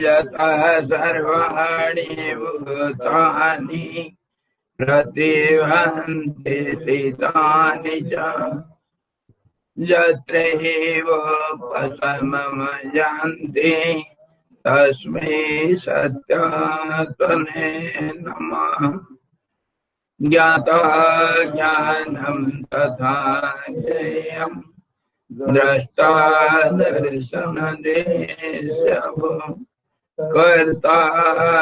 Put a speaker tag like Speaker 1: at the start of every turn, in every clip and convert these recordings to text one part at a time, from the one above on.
Speaker 1: यतः सर्वाणि भूतानि प्रतिभान्ति स्थितानि च यत्र ह्येवोपशमं यान्ति तस्मै सत्यात्मने नमः। ज्ञातः ज्ञानं तथा ज्ञेयं द्रष्टा दर्शनदेशभो कर्ता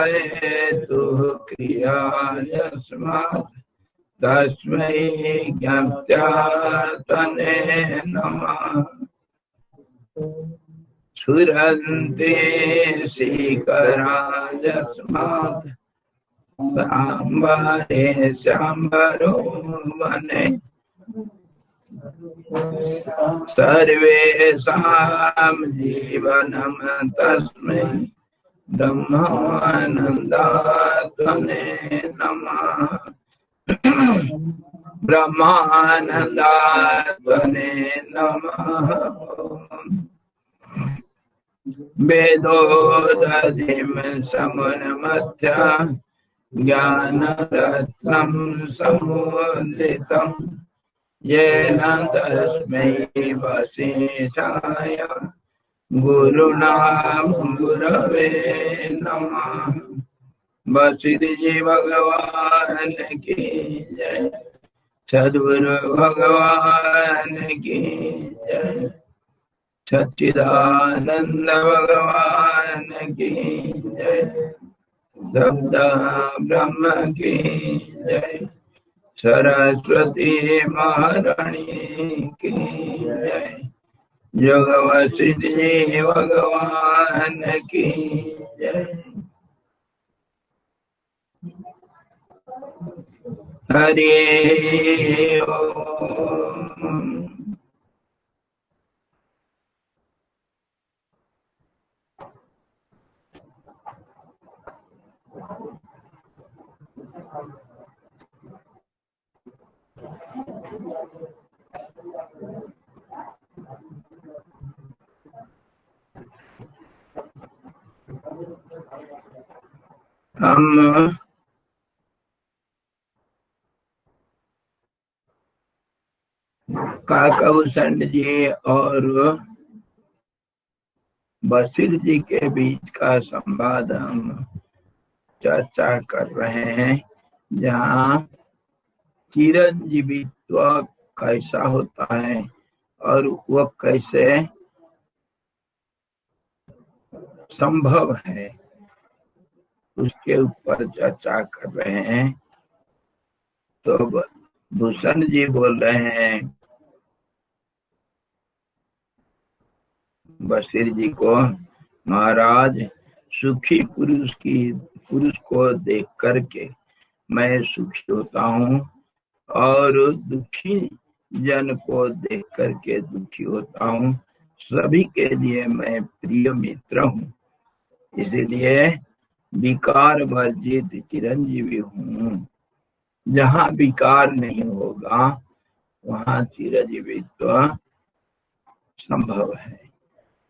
Speaker 1: हेतुः क्रिया यस्मात् तस्मै ज्ञात्यात्मने नमः। स्फुरन्ति शिखरा यस्मात् सांबरे सांबरो वने सर्वेषां जीवनं तस्मै ब्रह्मानन्दात्मने नमः। ब्रह्मानन्दात्मने नमः। वेदोदधिं समुन्मथ्य ज्ञानरत्नं समुद्रितं येन तस्मै वसिष्ठाय गुरुणा गुरवे नमः। वशिष्ठ जी भगवान की जय। सद्गुरु भगवान की जय। सच्चिदानंद भगवान की जय। शब्द ब्रह्म की जय। सरस्वती महारानी की जय। योग वशिष्ठ जी भगवान की जय। हरि ओम। हम काकाभूषण जी और वशिष्ठ जी के बीच का संवाद हम चर्चा कर रहे हैं, जहाँ चिरंजीवित्व कैसा होता है और वह कैसे संभव है, उसके ऊपर चर्चा कर रहे हैं। तो भूषण जी बोल रहे हैं वशिष्ठ जी को, महाराज सुखी पुरुष को देख करके मैं सुखी होता हूँ और दुखी जन को देख करके दुखी होता हूँ। सभी के लिए मैं प्रिय मित्र हूँ, इसीलिए विकार वर्जित चिरंजीवी हूँ। जहाँ विकार नहीं होगा वहाँ चिरंजीवित्व संभव है।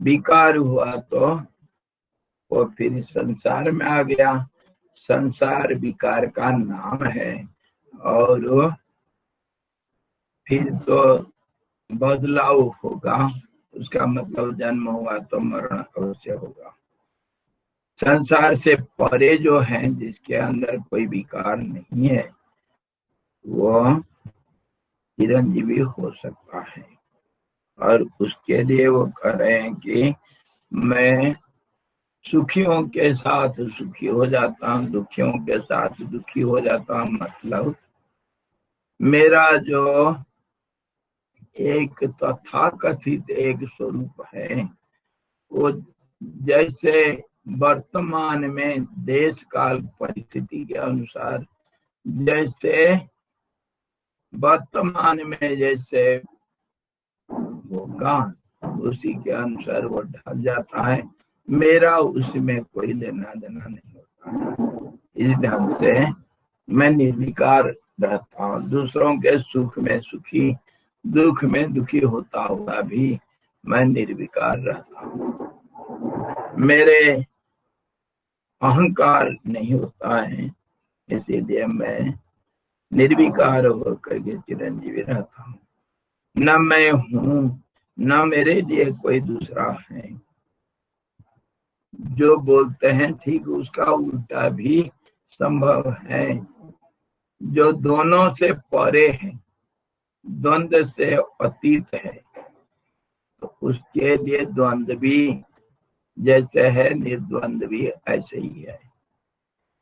Speaker 1: विकार हुआ तो वो फिर संसार में आ गया। संसार विकार का नाम है और फिर तो बदलाव होगा। उसका मतलब जन्म हुआ तो मरण अवश्य होगा। संसार से परे जो है, जिसके अंदर कोई विकार नहीं है, वो चिरंजीवी हो सकता है। और उसके लिए वो कह रहे हैं कि मैं सुखियों के साथ सुखी हो जाता हूँ, दुखियों के साथ दुखी हो जाता हूँ। मतलब मेरा जो एक तथाकथित एक स्वरूप है, वो जैसे वर्तमान में देश काल परिस्थिति के अनुसार, जैसे वर्तमान में जैसे होगा उसी के अनुसार वो ढल जाता है। मेरा उसमें कोई लेना देना नहीं होता है। इस ढंग से मैं निर्विकार रहता हूँ। दूसरों के सुख में सुखी, दुख में दुखी होता हुआ भी मैं निर्विकार रहता हूँ। मेरे अहंकार नहीं होता है, इसीलिए मैं निर्विकार होकर के चिरंजीवी रहता हूँ। न मैं हूँ, न मेरे लिए कोई दूसरा है। जो बोलते हैं ठीक उसका उल्टा भी संभव है। जो दोनों से परे है, द्वंद्व से अतीत है, तो उसके लिए द्वंद्व भी जैसे है, निर्द्वंद भी ऐसे ही है।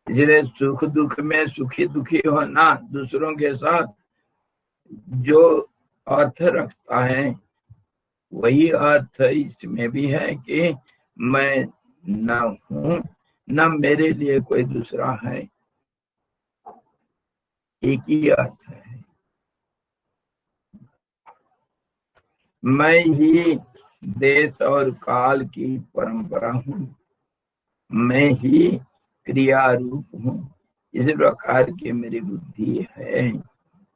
Speaker 1: इसलिए सुख दुख में सुखी दुखी होना दूसरों के साथ जो अर्थ रखता है, वही अर्थ इसमें भी है कि मैं न हूं, न मेरे लिए कोई दूसरा है। एक ही अर्थ है। मैं ही देश और काल की परंपरा हूँ, मैं ही क्रिया रूप हूँ। इस प्रकार की मेरी बुद्धि है,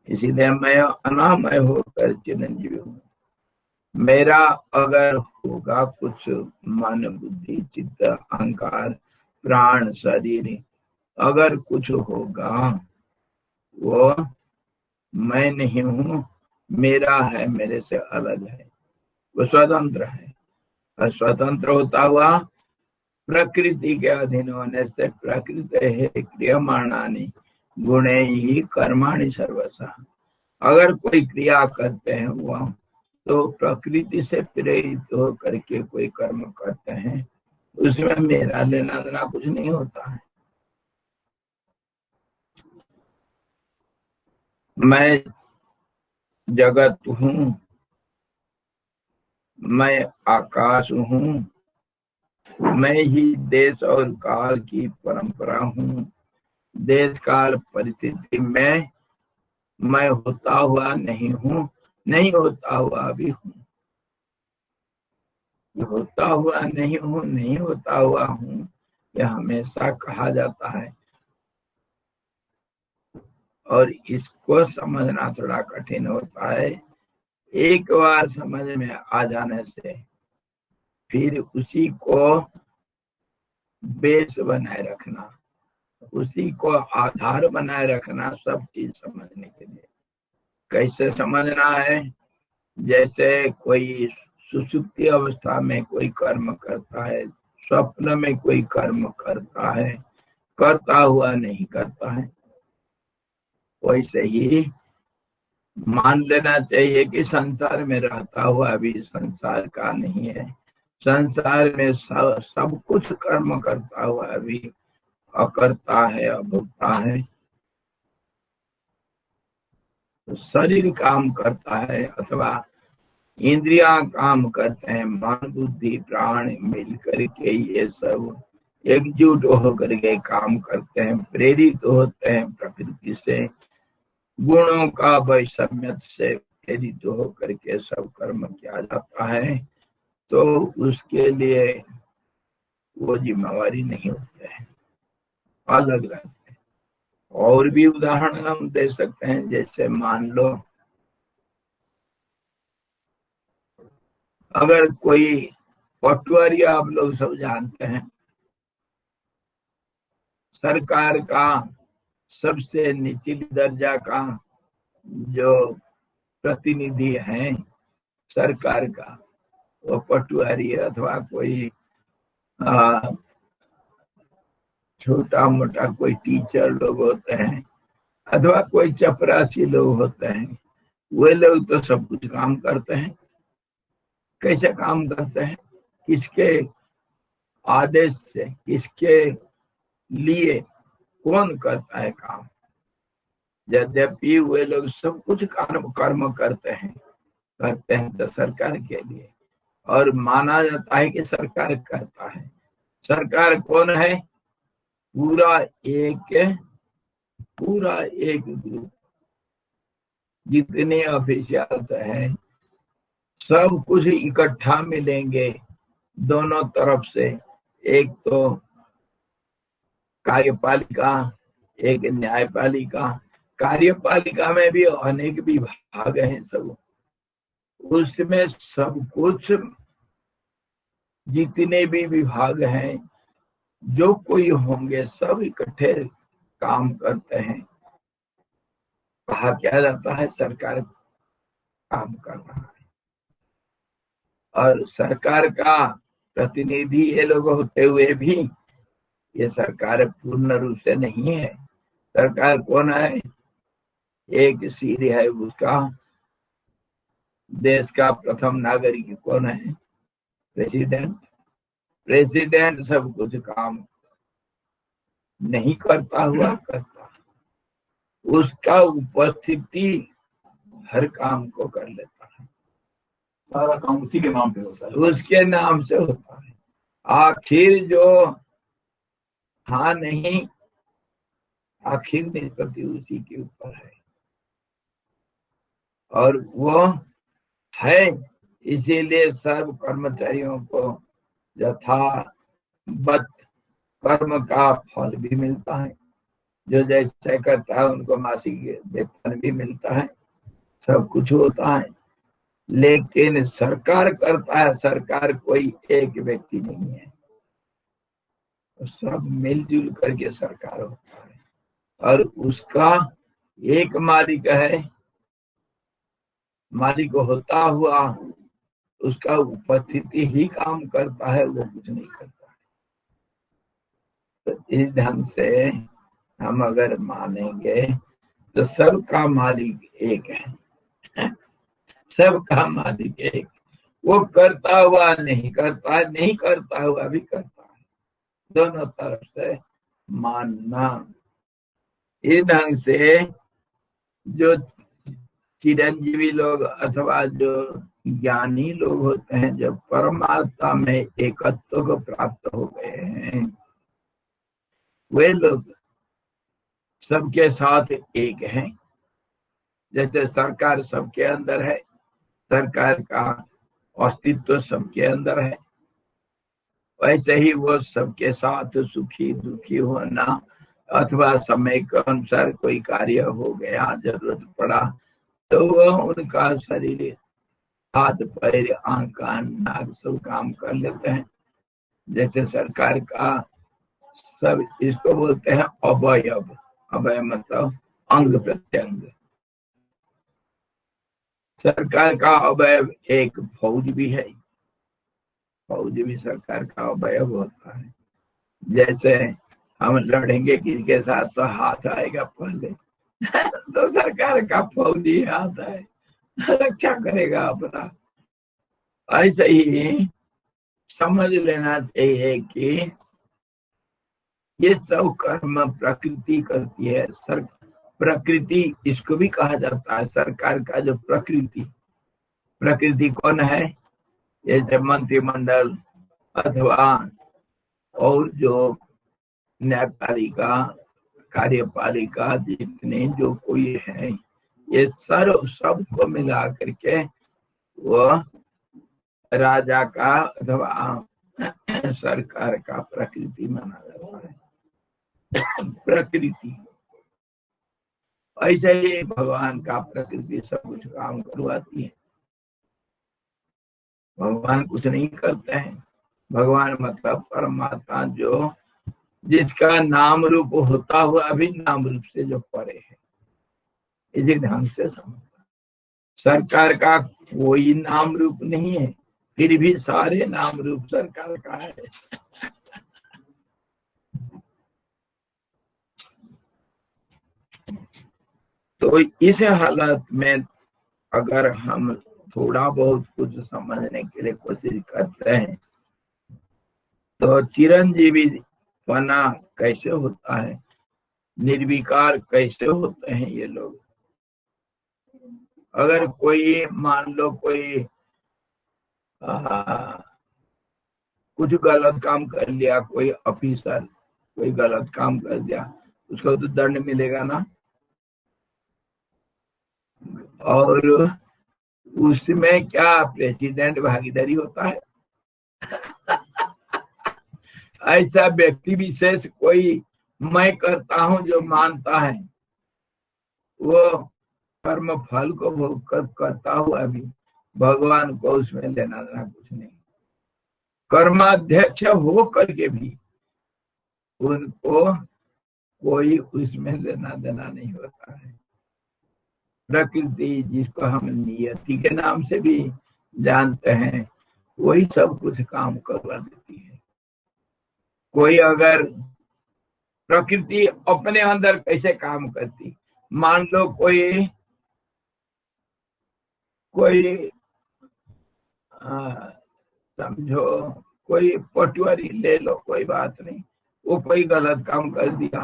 Speaker 1: इसीलिए मैं अनामय होकर चिरंजीवी हूँ। मेरा अगर होगा कुछ मन बुद्धि चित्त अहंकार प्राण शरीर, अगर कुछ होगा वो मैं नहीं हूँ, मेरा है, मेरे से अलग है, वो स्वतंत्र है। और स्वतंत्र होता हुआ प्रकृति के अधीन होने से प्रकृति है क्रियमाणानि गुणे ही कर्माणि सर्वसा। अगर कोई क्रिया करते हैं वह तो प्रकृति से प्रेरित होकर के कोई कर्म करते हैं, उसमें मेरा लेना देना कुछ नहीं होता है। मैं जगत हूँ, मैं आकाश हूँ, मैं ही देश और काल की परंपरा हूँ। देश काल परिस्थिति में मैं होता हुआ नहीं हूँ, नहीं होता हुआ भी हूँ। होता हुआ नहीं हूँ, नहीं होता हुआ हूँ, यह हमेशा कहा जाता है। और इसको समझना थोड़ा कठिन होता है। एक बार समझ में आ जाने से फिर उसी को बेस बनाए रखना, उसी को आधार बनाए रखना सब चीज समझने के लिए। कैसे समझना है? जैसे कोई सुसुप्ति अवस्था में कोई कर्म करता है, स्वप्न में कोई कर्म करता है, करता हुआ नहीं करता है। वैसे ही मान लेना चाहिए कि संसार में रहता हुआ भी संसार का नहीं है। संसार में सब कुछ कर्म करता हुआ भी अकर्ता है, अभोक्ता है। तो शरीर काम करता है अथवा इंद्रिया काम करते हैं, मन बुद्धि प्राण मिल करके ये सब एकजुट होकर के काम करते हैं, प्रेरित होते हैं प्रकृति से, गुणों का वैषम्य से प्रेरित होकर के सब कर्म किया जाता है। तो उसके लिए वो जिम्मेवारी नहीं होते हैं, अलग रहते हैं। और भी उदाहरण हम दे सकते हैं। जैसे मान लो अगर कोई पटवारी, आप लोग सब जानते हैं, सरकार का सबसे निचली दर्जा का जो प्रतिनिधि है सरकार का, वो पटवारी अथवा कोई छोटा मोटा कोई टीचर लोग होते हैं अथवा कोई चपरासी लोग होते हैं। वे लोग तो सब कुछ काम करते हैं। कैसे काम करते हैं? किसके आदेश से, किसके लिए, कौन करता है काम? यद्यपि वे लोग सब कुछ कर्म करते हैं तो सरकार के लिए, और माना जाता है कि सरकार करता है। सरकार कौन है? पूरा एक पूरा एक ग्रुप, जितने ऑफिशियल है सब कुछ इकट्ठा मिलेंगे दोनों तरफ से। एक तो कार्यपालिका, एक न्यायपालिका। कार्यपालिका में भी अनेक विभाग हैं सब, उसमें सब कुछ जितने भी विभाग हैं जो कोई होंगे सब इकट्ठे काम करते हैं, कहा क्या जाता है सरकार काम कर रहा है। और सरकार का प्रतिनिधि ये लोग होते हुए भी ये सरकार पूर्ण रूप से नहीं है। सरकार कौन है? एक सिर है उसका। देश का प्रथम नागरिक कौन है? प्रेसिडेंट। प्रेसिडेंट सब कुछ काम नहीं करता हुआ करता, उसका उपस्थिति हर काम को कर लेता है।
Speaker 2: सारा काम उसी के नाम पे होता है,
Speaker 1: उसके नाम से होता है। आखिर जो हाँ नहीं, आखिर निष्पत्ति उसी के ऊपर है। और वो है, इसीलिए सब कर्मचारियों को यथावत कर्म का फल भी मिलता है। जो जैसे करता है उनको मासिक वेतन भी मिलता है, सब कुछ होता है। लेकिन सरकार करता है, सरकार कोई एक व्यक्ति नहीं है, सब मिलजुल करके सरकार होता है। और उसका एक मालिक है, मालिक होता हुआ उसका उपस्थिति ही काम करता है, वो कुछ नहीं करता है। तो इस ढंग से हम अगर मानेंगे तो सबका मालिक एक है, सबका मालिक एक। वो करता हुआ नहीं करता है, नहीं करता हुआ भी करता है, दोनों तरफ से मानना। इस ढंग से जो चिरंजीवी लोग अथवा जो ज्ञानी लोग होते हैं, जब परमात्मा में एकत्व को प्राप्त हो गए हैं, वे लोग सबके साथ एक हैं। जैसे सरकार सबके अंदर है, सरकार का अस्तित्व सबके अंदर है, वैसे ही वो सबके साथ सुखी दुखी होना, अथवा समय के अनुसार कोई कार्य हो गया, जरूरत पड़ा तो वह उनका शरीर, हाथ पैर आंख कान नाक सब काम कर लेते हैं। जैसे सरकार का सब, इसको बोलते हैं अवयव। अवयव मतलब अंग प्रत्यंग। सरकार का अवयव एक फौज भी है, फौज भी सरकार का अवयव होता है। जैसे हम लड़ेंगे किसी के साथ तो हाथ आएगा पहले तो सरकार का फौजी हाथ है, रक्षा करेगा अपना। ऐसे ही समझ लेना चाहिए कि ये सब कर्म प्रकृति करती है। प्रकृति इसको भी कहा जाता है, सरकार का जो प्रकृति। प्रकृति कौन है? जैसे मंत्रिमंडल अथवा और जो न्यायपालिका, कार्यपालिका, जितने जो कोई है, ये सर्व सबको मिला करके वह राजा का अथवा सरकार का प्रकृति माना जाता है। प्रकृति ऐसे ही भगवान का प्रकृति सब कुछ काम करवाती है। भगवान कुछ नहीं करते हैं। भगवान मतलब परमात्मा, जो जिसका नाम रूप होता हुआ अभी नाम रूप से जो परे है, इसी ढंग से समझना। सरकार का कोई नाम रूप नहीं है, फिर भी सारे नाम रूप सरकार का है। तो इस हालत में अगर हम थोड़ा बहुत कुछ समझने के लिए कोशिश करते हैं तो चिरंजीवी पना कैसे होता है, निर्विकार कैसे होते हैं ये लोग। अगर कोई मान लो कोई कुछ गलत काम कर लिया, कोई ऑफिसर कोई गलत काम कर दिया, उसको तो दंड मिलेगा ना। और उसमें क्या प्रेसिडेंट भागीदारी होता है? ऐसा व्यक्ति विशेष कोई मैं करता हूं जो मानता है, वो कर्म फल को भोग कर करता हुआ भी भगवान को उसमें लेना देना कुछ नहीं। कर्माध्यक्ष हो करके भी उनको कोई उसमें लेना देना नहीं होता है। प्रकृति, जिसको हम नियति के नाम से भी जानते हैं, वही सब कुछ काम करवा देती है। कोई अगर प्रकृति अपने अंदर कैसे काम करती, मान लो कोई समझो कोई पटवारी ले लो, कोई बात नहीं, वो कोई गलत काम कर दिया,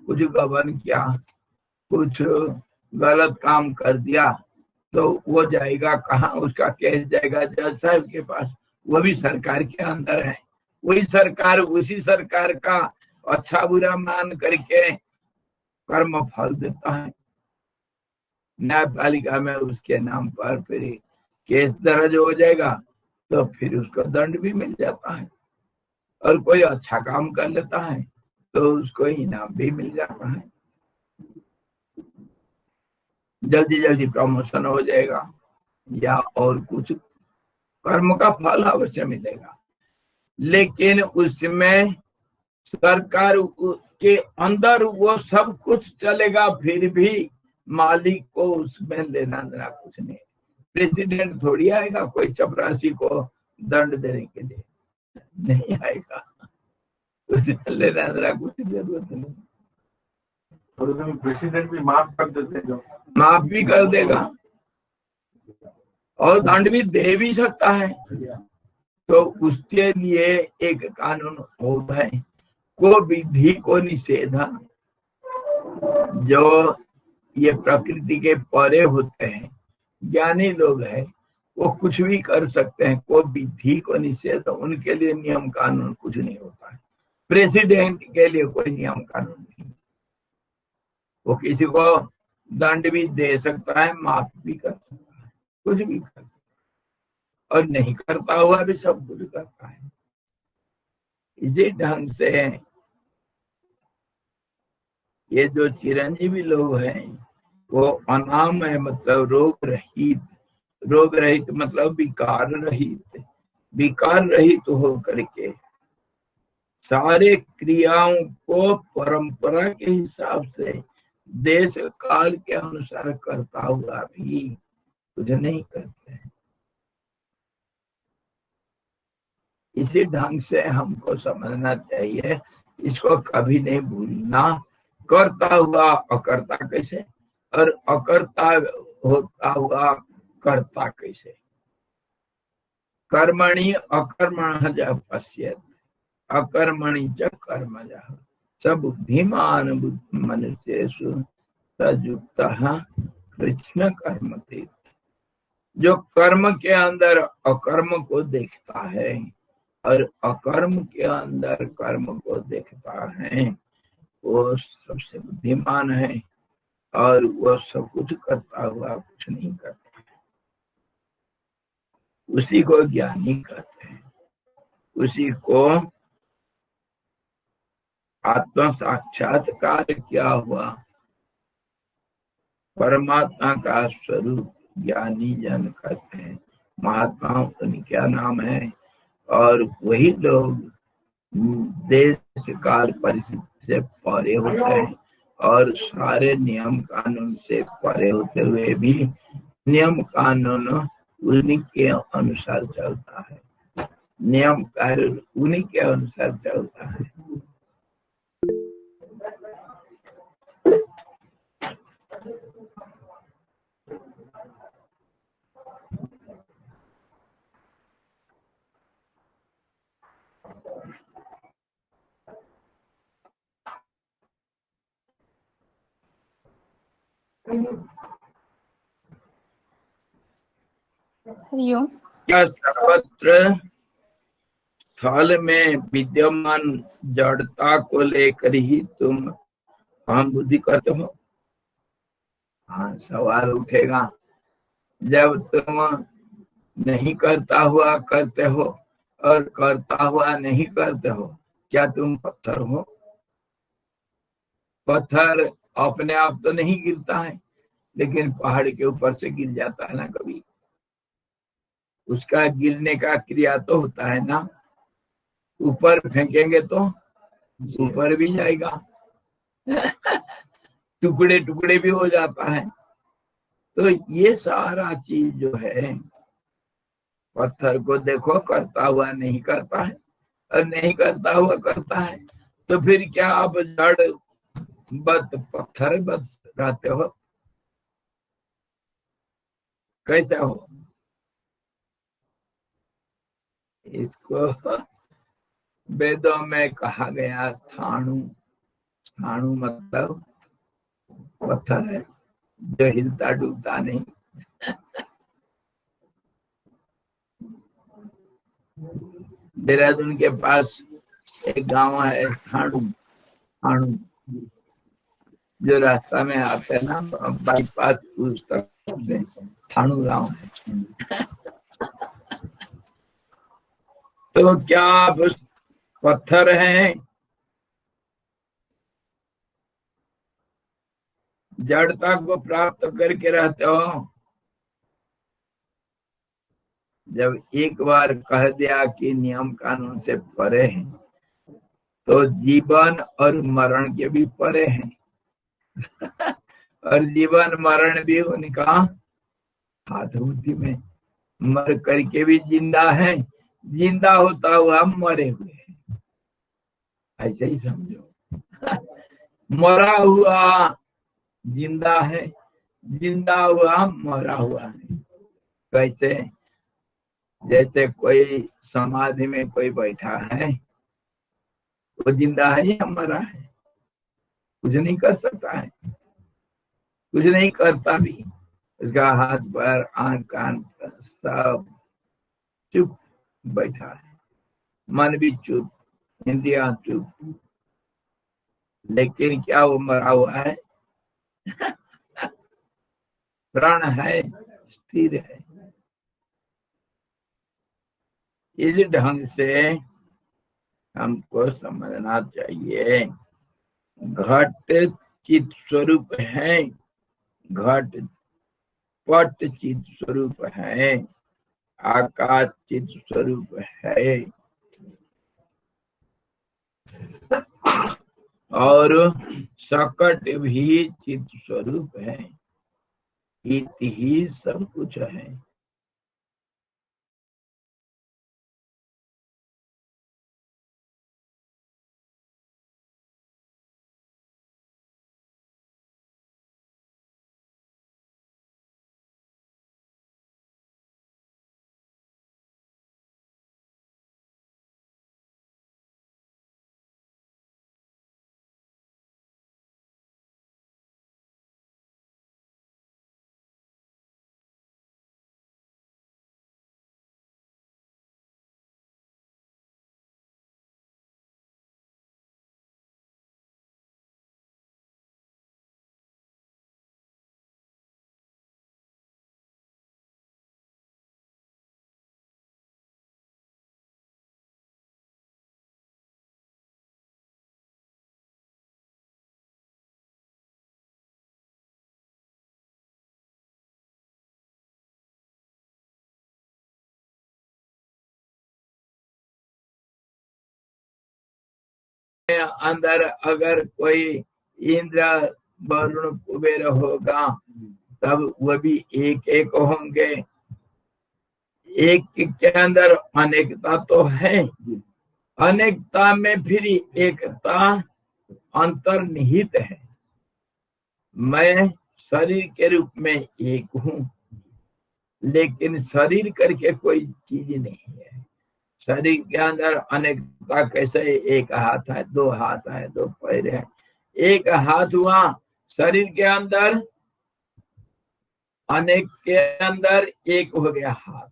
Speaker 1: कुछ गबन किया, कुछ गलत काम कर दिया, तो वो जाएगा कहाँ? उसका केस जाएगा जज साहब के पास। वो भी सरकार के अंदर है। वही सरकार उसी सरकार का अच्छा बुरा मान करके कर्म फल देता है। न्यायपालिका में उसके नाम पर फिर केस दर्ज हो जाएगा, तो फिर उसको दंड भी मिल जाता है। और कोई अच्छा काम कर लेता है तो उसको इनाम भी मिल जाता है, जल्दी जल्दी प्रमोशन हो जाएगा, या और कुछ कर्म का फल अवश्य मिलेगा। लेकिन उसमें सरकार के अंदर वो सब कुछ चलेगा, फिर भी मालिक को उसमें लेना देना कुछ नहीं। प्रेसिडेंट थोड़ी आएगा कोई चपरासी को दंड देने के लिए, नहीं आएगा, उसमें लेना देना कुछ जरूरत नहीं।
Speaker 2: तो प्रेसिडेंट भी माफ कर देते, जो
Speaker 1: माफ भी कर देगा और दंड भी दे भी सकता है। तो उसके लिए एक कानून होता है, को विधि को निषेधा। जो ये प्रकृति के परे होते हैं, ज्ञानी लोग हैं, वो कुछ भी कर सकते हैं। को विधि को निषेध, उनके लिए नियम कानून कुछ नहीं होता है। प्रेसिडेंट के लिए कोई नियम कानून नहीं, वो किसी को दंड भी दे सकता है, माफ भी कर सकता है, कुछ भी कर सकता है, और नहीं करता हुआ भी सब कुछ करता है। इसी ढंग से ये जो चिरंजीवी लोग हैं वो अनाम है, मतलब रोग रहित। रोग रहित मतलब विकार रहित। विकार रहित हो करके सारे क्रियाओं को परंपरा के हिसाब से देश काल के अनुसार करता हुआ भी कुछ नहीं करते हैं। इसी ढंग से हमको समझना चाहिए, इसको कभी नहीं भूलना। करता हुआ अकर्ता कैसे, और अकर्ता होता हुआ कर्ता कैसे। कर्मणि अकर्मण च पश्येत्, अकर्मणि च कर्मज स बुद्धिमान मनुष्येषु सयुक्तः कृष्ण कर्मते। जो कर्म के अंदर अकर्म को देखता है और अकर्म के अंदर कर्म को देखता है, वो सबसे बुद्धिमान है, और वो सब कुछ करता हुआ कुछ नहीं करता है। उसी को ज्ञानी कहते हैं, उसी को आत्म साक्षात्कार किया हुआ परमात्मा का स्वरूप ज्ञानी जन कहते हैं। महात्मा उनका नाम है, और वही लोग देश काल परिस्थिति से परे होते हैं, और सारे नियम कानून से परे होते हुए भी नियम कानून उन्हीं के अनुसार चलता है। नियम कानून उन्हीं के अनुसार चलता है।
Speaker 3: हरिओम।
Speaker 1: क्या सर्वत्र स्थल में विद्यमान जड़ता को लेकर ही तुम अहम बुद्धि करते हो? हाँ, सवाल उठेगा। जब तुम नहीं करता हुआ करते हो और करता हुआ नहीं करते हो, क्या तुम पत्थर हो? पत्थर अपने आप तो नहीं गिरता है, लेकिन पहाड़ के ऊपर से गिर जाता है ना कभी। उसका गिरने का क्रिया तो होता है ना। ऊपर फेंकेंगे तो ऊपर भी जाएगा, टुकड़े टुकड़े भी हो जाता है। तो ये सारा चीज जो है, पत्थर को देखो करता हुआ नहीं करता है, और नहीं करता हुआ करता है, तो फिर क्या आप जड़ बद पत्थर बद रहते हो? कैसे हो? इसको वेदों में कहा गया स्थाणु। स्थाणु मतलब पत्थर है जो हिलता डूबता नहीं। देहरादून के पास एक गांव है स्थाणु। स्थाणु जो रास्ता में आते हैं ना बाईपास, उस तरफ से स्थाणु गांव है। तो क्या आप पत्थर हैं, जड़ता को प्राप्त करके रहते हो? जब एक बार कह दिया कि नियम कानून से परे हैं, तो जीवन और मरण के भी परे हैं। और जीवन मरण भी उनका हाथ मुट्ठी में। मर करके भी जिंदा है, जिंदा होता हुआ मरे हुए हैं, ऐसे ही समझो। मरा हुआ जिंदा है, जिंदा हुआ मरा हुआ है। कैसे? जैसे कोई समाधि में कोई बैठा है, वो जिंदा है या मरा है? कुछ नहीं कर सकता है, कुछ नहीं करता भी। उसका हाथ पैर आंख कान सब चुप बैठा है, मन भी चुप, इंद्रिया चुप, लेकिन क्या वो मरा हुआ है? प्राण है, स्थिर है। इस ढंग से हमको समझना चाहिए। घट चित स्वरूप है, घट पट चित स्वरूप है, आकाश चित स्वरूप है, और सकट भी चित स्वरूप है। इत ही सब कुछ है। अंदर अगर कोई इंद्र वरुण कुबेर होगा, तब वो भी एक एक होंगे। एक के अंदर अनेकता तो है, अनेकता में फिर एकता अंतर्निहित है। मैं शरीर के रूप में एक हूँ, लेकिन शरीर करके कोई चीज नहीं है। शरीर के अंदर अनेकता कैसे? एक हाथ है, दो हाथ है, दो पैर है। एक हाथ हुआ शरीर के अंदर, अनेक के अंदर एक हो गया हाथ।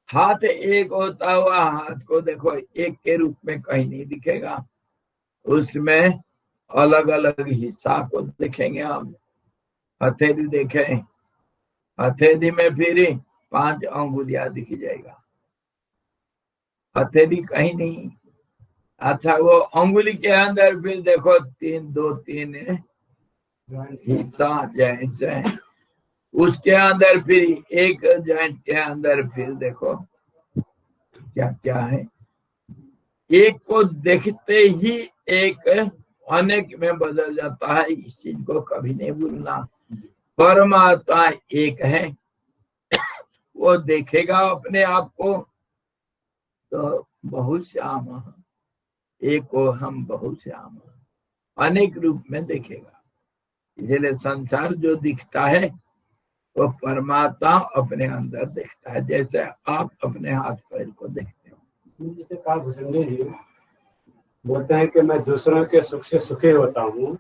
Speaker 1: हाथ एक होता हुआ हाथ को देखो एक के रूप में कहीं नहीं दिखेगा, उसमें अलग अलग हिस्सा को देखेंगे हम। हथेली देखें, हथेली में फिर 5 अंगुलियां दिख जाएगा, हथेली कहीं नहीं। अच्छा, वो अंगुली के अंदर फिर देखो 3 हिस्सा जॉइंट्स है, उसके अंदर फिर एक जॉइंट के अंदर फिर देखो क्या क्या है। एक को देखते ही एक अनेक में बदल जाता है। इस चीज को कभी नहीं भूलना। परमात्मा एक है, वो देखेगा अपने आप को तो बहुश्याम, एक को हम बहुश्याम अनेक रूप में देखेगा। इसलिए संसार जो दिखता है वो परमात्मा अपने अंदर देखता है, जैसे आप अपने हाथ पैर को देखते हो।
Speaker 3: जैसे काल भुजंगे जी बोलते हैं कि मैं दूसरों के सुख से सुखी होता हूँ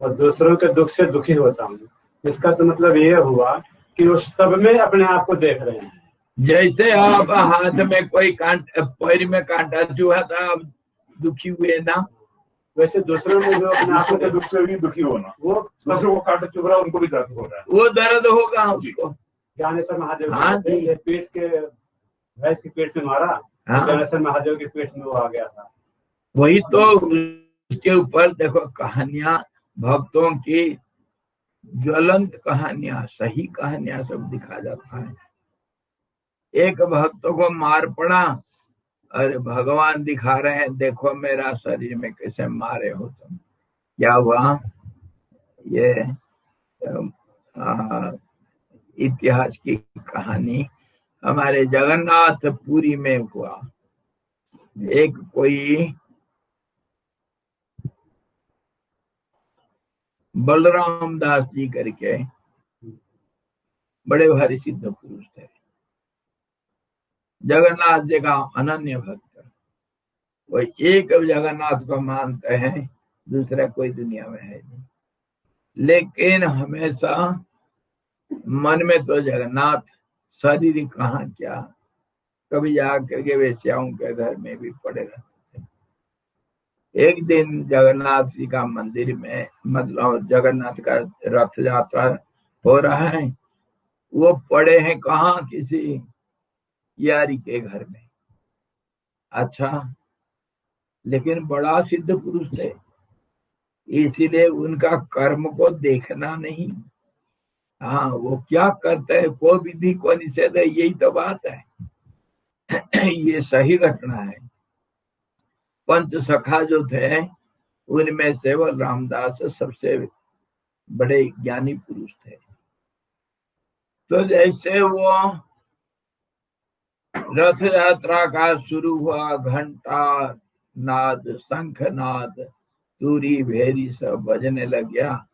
Speaker 3: और दूसरों के दुख से दुखी होता हूँ। इसका तो मतलब ये हुआ कि वो सब में अपने आप को देख रहे हैं।
Speaker 1: जैसे आप हाथ में कोई पैर में कांटा चुहा था, आप दुखी हुए ना,
Speaker 3: वैसे दूसरों में जो अपने आप
Speaker 2: दूसरों के
Speaker 3: को
Speaker 2: दुख से भी दुखी होना, वो दूसरों को काट चुभ रहा है, उनको भी दर्द हो रहा है,
Speaker 1: वो दर्द होगा उसको।
Speaker 3: ज्ञानेश्वर महादेव
Speaker 1: हाँ
Speaker 3: जैसे
Speaker 1: जी।
Speaker 3: ये पेट के भैंस के पेट में मारा,
Speaker 1: हाँ।
Speaker 3: ज्ञानेश्वर महादेव के पेट में वो आ गया था।
Speaker 1: वही तो उसके ऊपर देखो कहानियां, भक्तों की ज्वलंत कहानियां, सही कहानियां सब दिखा जाता है। एक भक्त को मार पड़ा, अरे भगवान दिखा रहे हैं, देखो मेरा शरीर में कैसे मारे हो तुम। क्या हुआ? ये इतिहास की कहानी हमारे जगन्नाथ पुरी में हुआ। एक कोई बलराम दास जी करके बड़े भारी सिद्ध पुरुष थे, जगन्नाथ जी का अनन्य भक्त। वो एक जगन्नाथ को मानते हैं, दूसरा कोई दुनिया में है नहीं। लेकिन हमेशा मन में तो जगन्नाथ, शरीर कहाँ क्या, कभी जाकर के वेश्याओं के घर में भी पड़े रहते थे। एक दिन जगन्नाथ जी का मंदिर में, मतलब जगन्नाथ का रथ यात्रा हो रहा है, वो पड़े हैं कहाँ? किसी यारी के घर में। अच्छा, लेकिन बड़ा सिद्ध पुरुष थे, इसीलिए उनका कर्म को देखना नहीं। हाँ, वो क्या करते हैं, को विधि को निषेध है, यही तो बात है। ये सही घटना है। पंच सखा जो थे उनमें से वो रामदास सबसे बड़े ज्ञानी पुरुष थे। तो जैसे वो रथ यात्रा का शुरू हुआ, घंटा नाद, शंख नाद, तूरी भेरी सब बजने लग गया।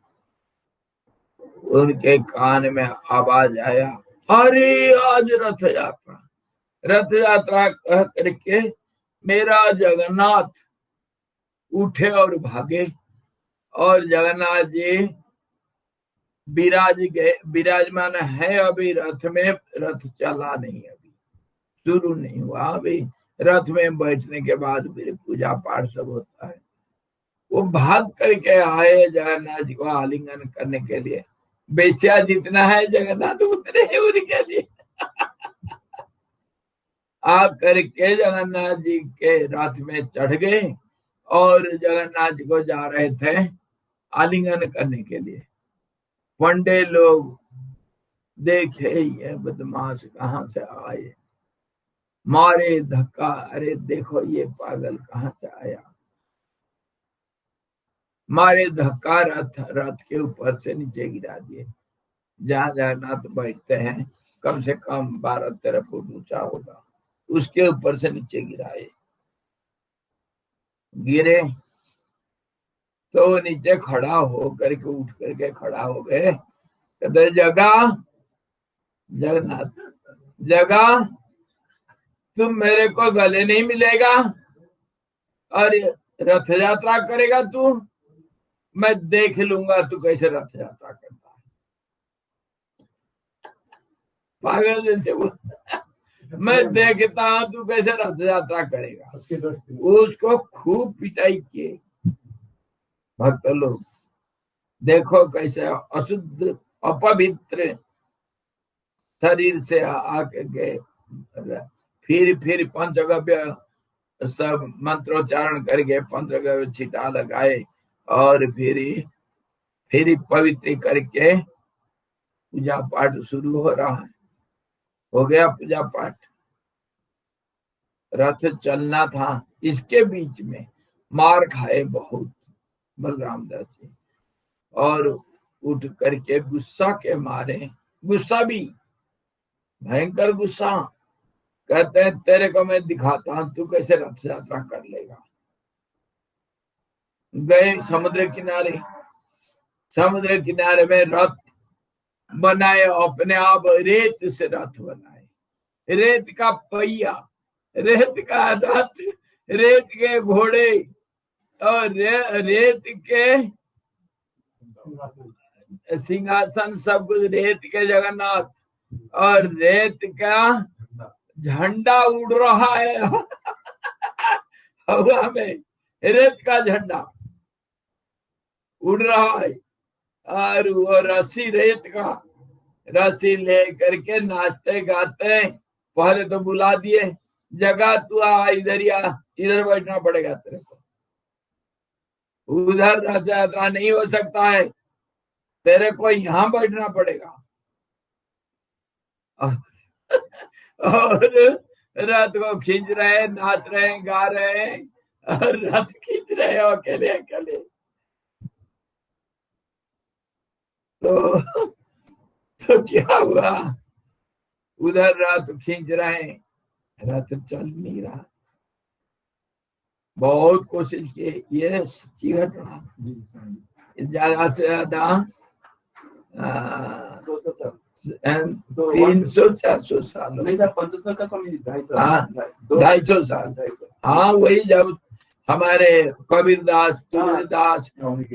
Speaker 1: उनके कान में आवाज आया, अरे आज रथ यात्रा। रथ यात्रा कह करके मेरा जगन्नाथ उठे और भागे, और जगन्नाथ जी विराजमान है अभी रथ में। रथ चला नहीं, अभी शुरू नहीं हुआ। अभी रथ में बैठने के बाद फिर पूजा पाठ सब होता है। वो भाग करके आए जगन्नाथ जी को आलिंगन करने के लिए। बेस्या जितना है जगन्नाथ उतने ही उनके लिए। आ करके जगन्नाथ जी के रथ में चढ़ गए और जगन्नाथ जी को जा रहे थे आलिंगन करने के लिए। पंडे लोग देखे ये बदमाश कहाँ से आए, मारे धक्का, अरे देखो ये पागल कहाँ से आया। मारे धक्का, रथ के ऊपर से नीचे गिरा दिए। जहां जगन्नाथ बैठते हैं कम से कम 12-13 फुट ऊंचा होगा, उसके ऊपर से नीचे गिराए। गिरे तो नीचे खड़ा हो करके, उठ करके खड़ा हो गए। कहते जगा, जगन्नाथ जगा, तुम मेरे को गले नहीं मिलेगा और रथ यात्रा करेगा तू, मैं देख लूंगा तू कैसे रथ यात्रा करता है। पागल जैसे वो, मैं देखता हूं तू कैसे रथ यात्रा करेगा। उसको खूब पिटाई किए भक्त लोग। देखो कैसे अशुद्ध अपवित्र शरीर से आके गए। फिर पंचगव्य सब मंत्रोच्चारण करके पंचगव्य छिटा लगाए और फिर पवित्र करके पूजा पाठ शुरू हो रहा है। हो गया पूजा पाठ। रथ चलना था, इसके बीच में मार खाए बहुत बलराम दास जी, और उठ करके गुस्सा के मारे, गुस्सा भी भयंकर गुस्सा, कहते हैं तेरे को मैं दिखाता हूं तू कैसे रथ यात्रा कर लेगा। गए समुद्र किनारे, समुद्र किनारे में रथ बनाए, अपने आप रेत से रथ बनाए, रेत का पहिया, रेत का रथ, रेत के घोड़े और रेत के सिंहासन, सब कुछ रेत के जगन्नाथ, और रेत का झंडा उड़ रहा है हवा में, रेत का झंडा उड़ रहा है, और वो रस्सी रेत का, रस्सी ले करके नाचते गाते, पहले तो बुला दिए, जगह तू आ इधर, या इधर बैठना पड़ेगा तेरे को, उधर रथ यात्रा नहीं हो सकता है, तेरे को यहाँ बैठना पड़ेगा। और रथ को खींच रहे, नाच रहे, गा रहे, और रथ खींच रहे हो अकेले अकेले। तो क्या हुआ, उधर रथ खींच रहे, रथ चल नहीं रहा, बहुत कोशिश की, ये सच्ची घटना, ज्यादा से ज्यादा 300-400 साल
Speaker 2: नहीं सर, 75 का समय 250
Speaker 1: हाँ 250 साल, हाँ वही जब हमारे कबीरदास, तुलसीदास,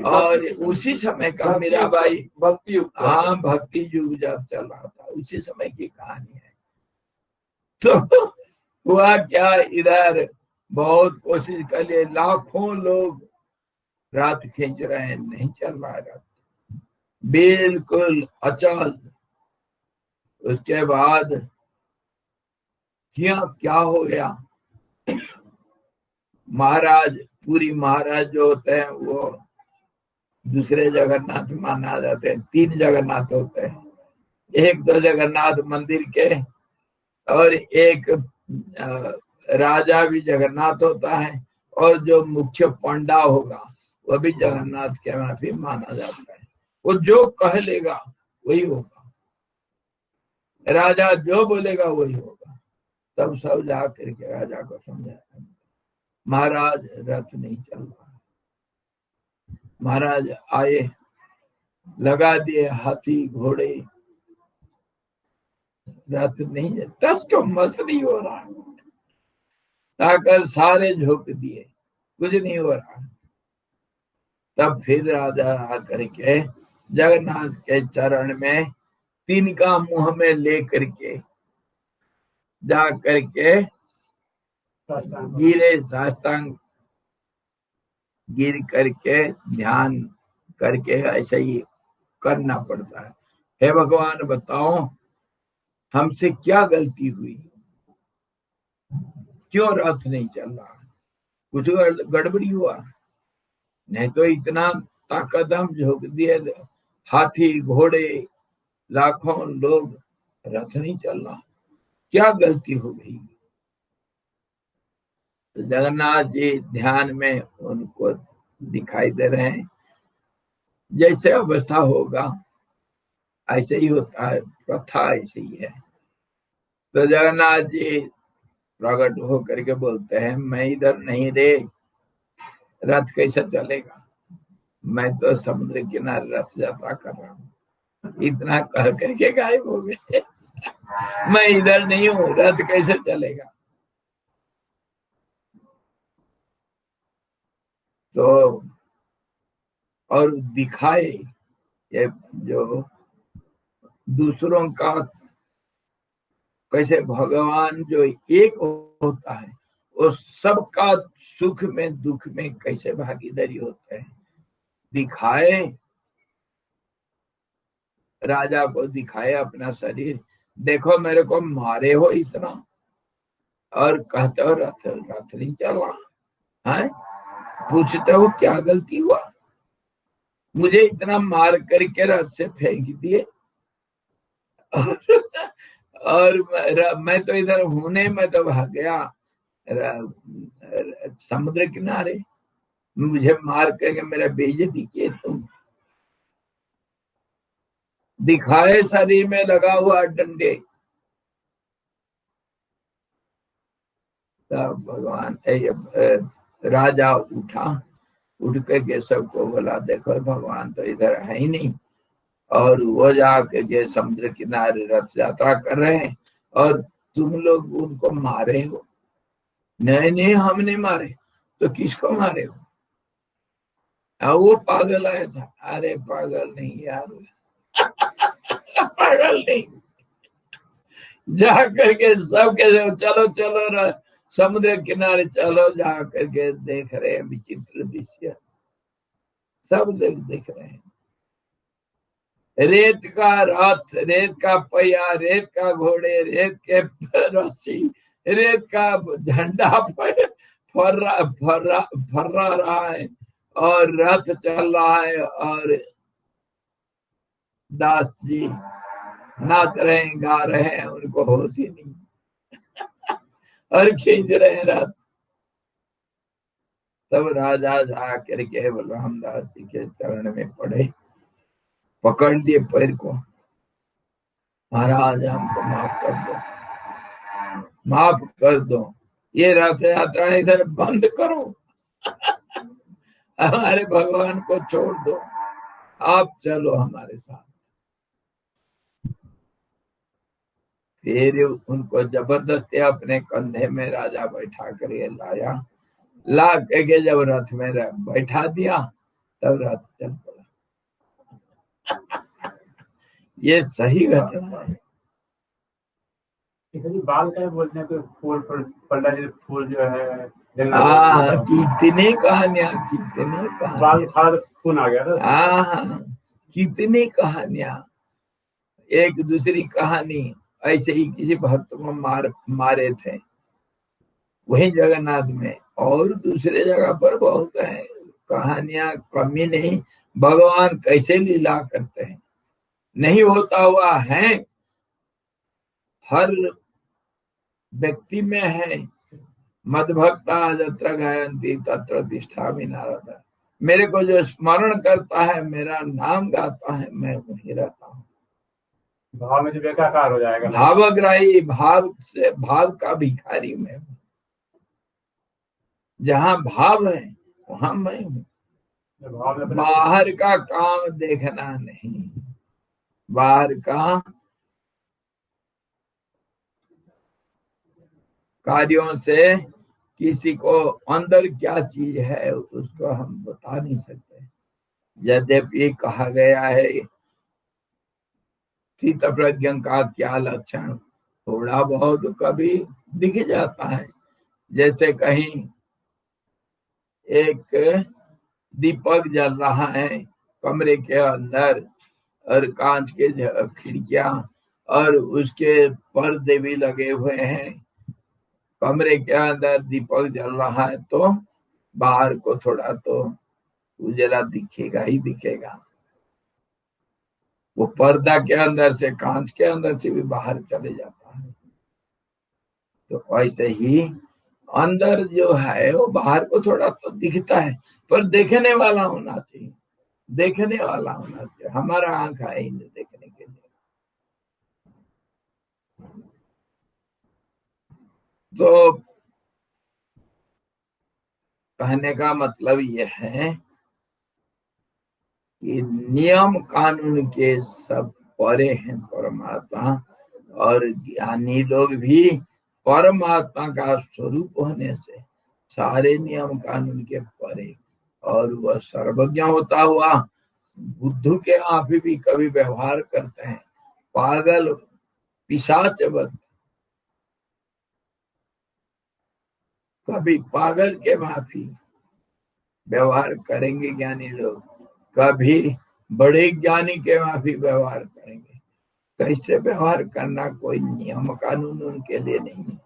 Speaker 1: और उसी समय का मीराबाई,
Speaker 2: भक्ति युग,
Speaker 1: हाँ भक्ति युग जब चल रहा था, उसी समय की कहानी है। तो हुआ क्या, इधर बहुत कोशिश कर लिए, लाखों लोग रथ खींच रहे हैं, नहीं चल रहा है रथ, बिल्कुल अचल। उसके बाद क्या हो गया, महाराज, पूरी महाराज जो होते हैं वो दूसरे जगन्नाथ माना जाते हैं, 3 जगन्नाथ होते हैं, एक तो जगन्नाथ मंदिर के, और एक राजा भी जगन्नाथ होता है, और जो मुख्य पंडा होगा वह भी जगन्नाथ के वहां भी माना जाता है। वो जो कह लेगा वही होगा, राजा जो बोलेगा वही होगा। तब सब जा करके राजा को समझाया, महाराज रथ नहीं चल रहा। महाराज आए, लगा दिए हाथी घोड़े, रथ नहीं है, टस को मस नहीं हो रहा, ताकर सारे झोंक दिए, कुछ नहीं हो रहा। तब फिर राजा आकर के जगन्नाथ के चरण में तिनका मुंह में ले करके जा करके गिरे, साष्टांग गिर करके ध्यान करके, ऐसा ही करना पड़ता है। हे भगवान बताओ हमसे क्या गलती हुई, क्यों रथ नहीं चल रहा, कुछ गड़बड़ी हुआ, नहीं तो इतना ताकत हम झोंक दिए, हाथी घोड़े लाखों लोग, रथ नहीं चल रहा, क्या गलती हो गई। तो जगन्नाथ जी ध्यान में उनको दिखाई दे रहे हैं, जैसे अवस्था होगा ऐसे ही होता है, प्रथा ऐसे ही है। तो जगन्नाथ जी प्रकट होकर के बोलते हैं, मैं इधर नहीं रे, रथ कैसे चलेगा, मैं तो समुद्र किनारे रथ यात्रा कर रहा हूँ। इतना कह करके गायब हो गए मैं इधर नहीं हूँ, रथ कैसे चलेगा। तो और दिखाए, ये जो दूसरों का कैसे भगवान जो एक होता है, वो सबका सुख में दुख में कैसे भागीदारी होते हैं, दिखाए, राजा को दिखाए अपना शरीर, देखो मेरे को मारे हो इतना, और कहते हो रथ रथ नहीं चल रहा है, पूछते हो क्या गलती हुआ, मुझे इतना मार करके रथ से फेंक दिए, और मैं तो इधर होने में तो भाग गया, समुद्र किनारे, मुझे मार करके मेरा बेइज्जती किए तुम, दिखाए शरीर में लगा हुआ डंडे। तब भगवान राजा उठा, उठ करके सबको बोला देखो भगवान तो इधर है ही नहीं, और वो जाकर के समुद्र किनारे रथ यात्रा कर रहे हैं और तुम लोग उनको मारे हो। नहीं नहीं हम नहीं मारे। तो किसको मारे हो? वो पागल आया था। अरे पागल नहीं यार, पागल नहीं। जा करके सब कहते चलो चलो समुद्र किनारे चलो, जा करके देख रहे हैं विचित्र दृश्य, सब लोग देख रहे हैं। रेत का रथ, रेत का पहिया, रेत का घोड़े, रेत के रस्सी, रेत का झंडा फर्रा रहा है और रथ चल रहा है और दास जी नाच रहे हैं, गा रहे हैं, उनको होश ही नहीं और खींच रहे हैं रथ। तब राजा जा करके बलराम दास जी के चरण में पड़े, पकड़ लिए पैर को, महाराज हमको माफ कर दो, माफ कर दो, ये रथ यात्रा इधर बंद करो, हमारे भगवान को छोड़ दो, आप चलो हमारे साथ। फिर उनको जबरदस्ती अपने कंधे में राजा बैठा कर लाया, ला के जब रथ में बैठा दिया तब रथ चल पड़ा। ये सही घटना है।
Speaker 3: बाल का बोलते हैं, फूल पंडा जी फूल जो है
Speaker 1: कितनी कहानियां, कितनी
Speaker 3: बाल खाद खून आ गया
Speaker 1: था। कितनी कहानियां। एक दूसरी कहानी ऐसे ही किसी भक्त को मारे थे वही जगन्नाथ में, और दूसरे जगह पर बहुत है कहानियां, कमी नहीं। भगवान कैसे लीला करते हैं, नहीं होता हुआ है, हर व्यक्ति में है। मद्भक्ता जत्र गायन्ति तत्र तिष्ठामि नारद। मेरे को जो स्मरण करता है, मेरा नाम गाता है, मैं वहीं रहता हूँ।
Speaker 3: भाव में जो बेकार हो जाएगा,
Speaker 1: भावग्राही, भाव से भाव का भिखारी मैं हूँ। जहाँ भाव है वहां मैं हूँ। बाहर का काम देखना नहीं, बाहर का कार्यों से किसी को अंदर क्या चीज है उसको हम बता नहीं सकते। यद्यपि कहा गया है स्थित प्रज्ञ का क्या लक्षण, थोड़ा बहुत कभी दिख जाता है। जैसे कहीं एक दीपक जल रहा है कमरे के अंदर और कांच के खिड़कियां और उसके पर्दे भी लगे हुए हैं, कमरे के अंदर दीपक जल रहा है तो बाहर को थोड़ा तो उजला दिखेगा ही दिखेगा। वो पर्दा के अंदर से, कांच के अंदर से भी बाहर चले जाता है। तो ऐसे ही अंदर जो है वो बाहर को थोड़ा तो दिखता है, पर देखने वाला होना चाहिए, देखने वाला होना चाहिए। हमारा आंख है ही नहीं देखने के लिए। तो कहने का मतलब यह है कि नियम कानून के सब परे हैं परमात्मा, और ज्ञानी लोग भी परमात्मा का स्वरूप होने से सारे नियम कानून के परे, और वह सर्वज्ञ होता हुआ बुद्धू के आप भी कभी व्यवहार करते हैं पागल पिशाचवत, कभी पागल के माफी व्यवहार करेंगे ज्ञानी लोग, कभी बड़े ज्ञानी के माफी व्यवहार करेंगे। कैसे व्यवहार करना कोई नियम कानून उनके लिए नहीं है,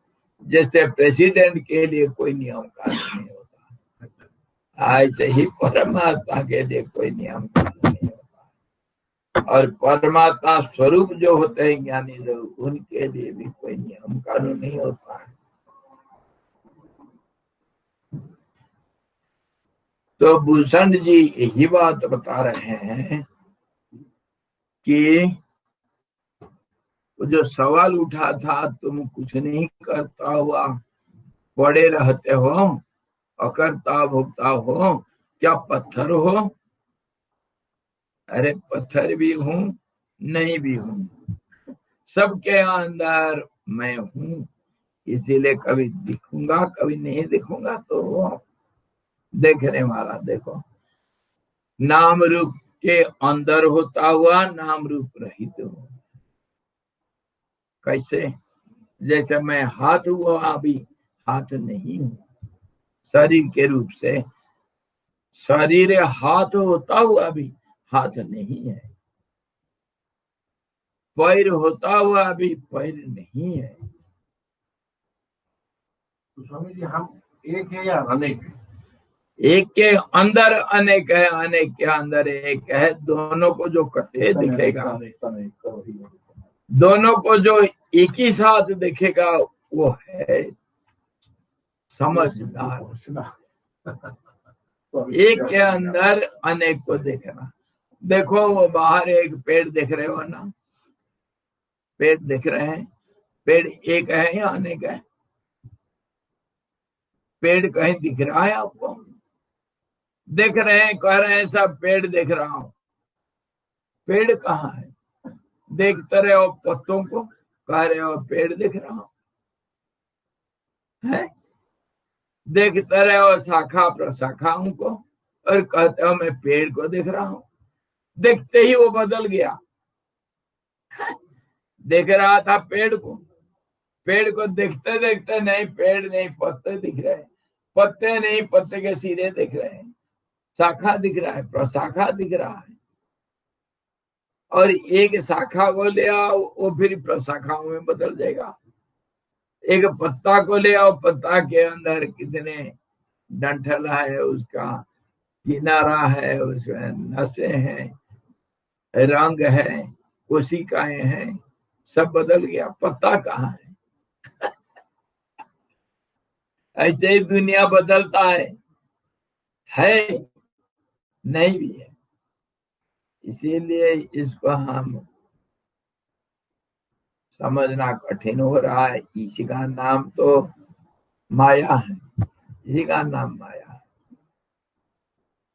Speaker 1: जैसे प्रेसिडेंट के लिए कोई नियम कानून नहीं होता, ऐसे ही परमात्मा के लिए कोई नियम कानून नहीं होता। और परमात्मा स्वरूप जो होते हैं ज्ञानी लोग, उनके लिए भी कोई नियम कानून नहीं होता है। तो भूषण जी यही बात बता रहे हैं कि जो सवाल उठा था, तुम कुछ नहीं करता हुआ पड़े रहते हो, अकर्ता भोक्ता हो, क्या पत्थर हो? अरे पत्थर भी हूं, नहीं भी हूं, सबके अंदर मैं हूं। इसीलिए कभी दिखूंगा, कभी नहीं दिखूंगा। तो वो देखने वाला देखो, नाम रूप के अंदर होता हुआ नाम रूप रहित हो। कैसे? जैसे मैं हाथ हुआ, अभी हाथ नहीं हूं शरीर के रूप से। शरीर हाथ होता हुआ भी हाथ नहीं है। पैर होता हुआ भी पैर नहीं है।
Speaker 2: तो स्वामी जी हम एक है या अनेक है?
Speaker 1: एक के अंदर अनेक है, अनेक के अंदर एक है। दोनों को जो इकट्ठे दिखेगा, दोनों को जो एक ही साथ दिखेगा, वो है समझदार। एक के अंदर अनेक को देखना। देखो वो बाहर एक पेड़ देख रहे हो ना, पेड़ देख रहे हैं, पेड़ एक है या अनेक है? पेड़ कहीं दिख रहा है आपको? देख रहे हैं, कह रहे हैं सब पेड़ देख रहा हूं। पेड़ कहाँ है? देखते रहे हो पत्तों को, कह रहे हो पेड़ दिख रहा हूं है। देखते रहे हो शाखा प्रशाखाओं को, और कहते हो मैं पेड़ को देख रहा हूं। देखते ही वो बदल गया। देख रहा था पेड़ को, पेड़ को देखते देखते नहीं, पेड़ नहीं, पत्ते दिख रहे हैं। पत्ते नहीं, पत्ते के सिरे दिख रहे हैं। शाखा दिख रहा है, प्रशाखा दिख रहा है। और एक शाखा को ले आओ, वो फिर प्रशाखाओं में बदल जाएगा। एक पत्ता को ले आओ, पत्ता के अंदर कितने डंठल है, उसका किनारा है, उसमें नसें हैं, रंग है, कोशिकाएं हैं, सब बदल गया। पत्ता कहाँ है? ऐसे ही दुनिया बदलता है नहीं भी है। इसीलिए इसको हम समझना कठिन हो रहा है। इसी का नाम तो माया है, इसी का नाम माया है,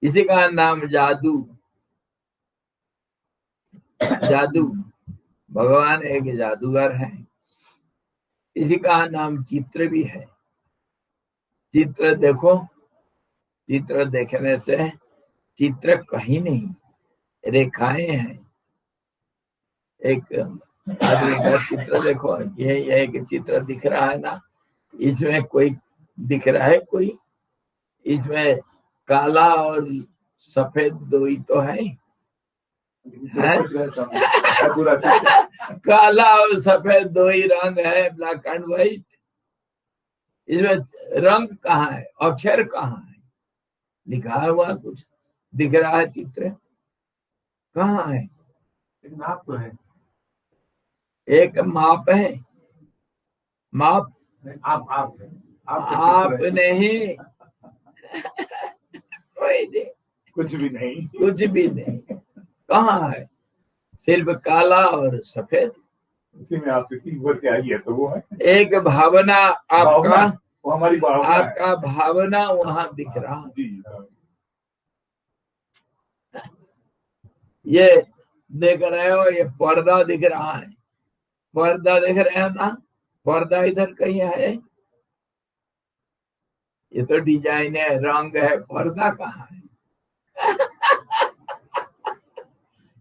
Speaker 1: इसी का नाम जादू। जादू, भगवान एक जादूगर है। इसी का नाम चित्र भी है। चित्र देखो, चित्र देखने से चित्र कहीं नहीं, रेखाएं हैं। एक आदमी का चित्र देखो, ये एक चित्र दिख रहा है ना, इसमें कोई दिख रहा है? कोई इसमें काला और सफेद दो ही तो है। काला और सफेद दो ही रंग है, ब्लैक एंड व्हाइट। इसमें रंग कहाँ है? अक्षर कहाँ है? लिखा हुआ कुछ दिख रहा है? चित्र कहाँ है?
Speaker 2: एक नाप तो है,
Speaker 1: एक माप है। माप
Speaker 2: आप है,
Speaker 1: आप नहीं, कोई नहीं,
Speaker 2: कुछ भी नहीं,
Speaker 1: कुछ भी नहीं। कहाँ है? सिर्फ काला और सफेद।
Speaker 2: उसी में आप उभर के आई है, तो वो है
Speaker 1: एक भावना आपका,
Speaker 2: वो हमारी भावना है।
Speaker 1: आपका भावना वहां दिख रहा है।
Speaker 2: जी
Speaker 1: ये देख रहे हो, ये पर्दा दिख रहा है, पर्दा देख रहे हैं ना? पर्दा इधर कहीं है? ये तो डिजाइन है, रंग है, पर्दा कहाँ है?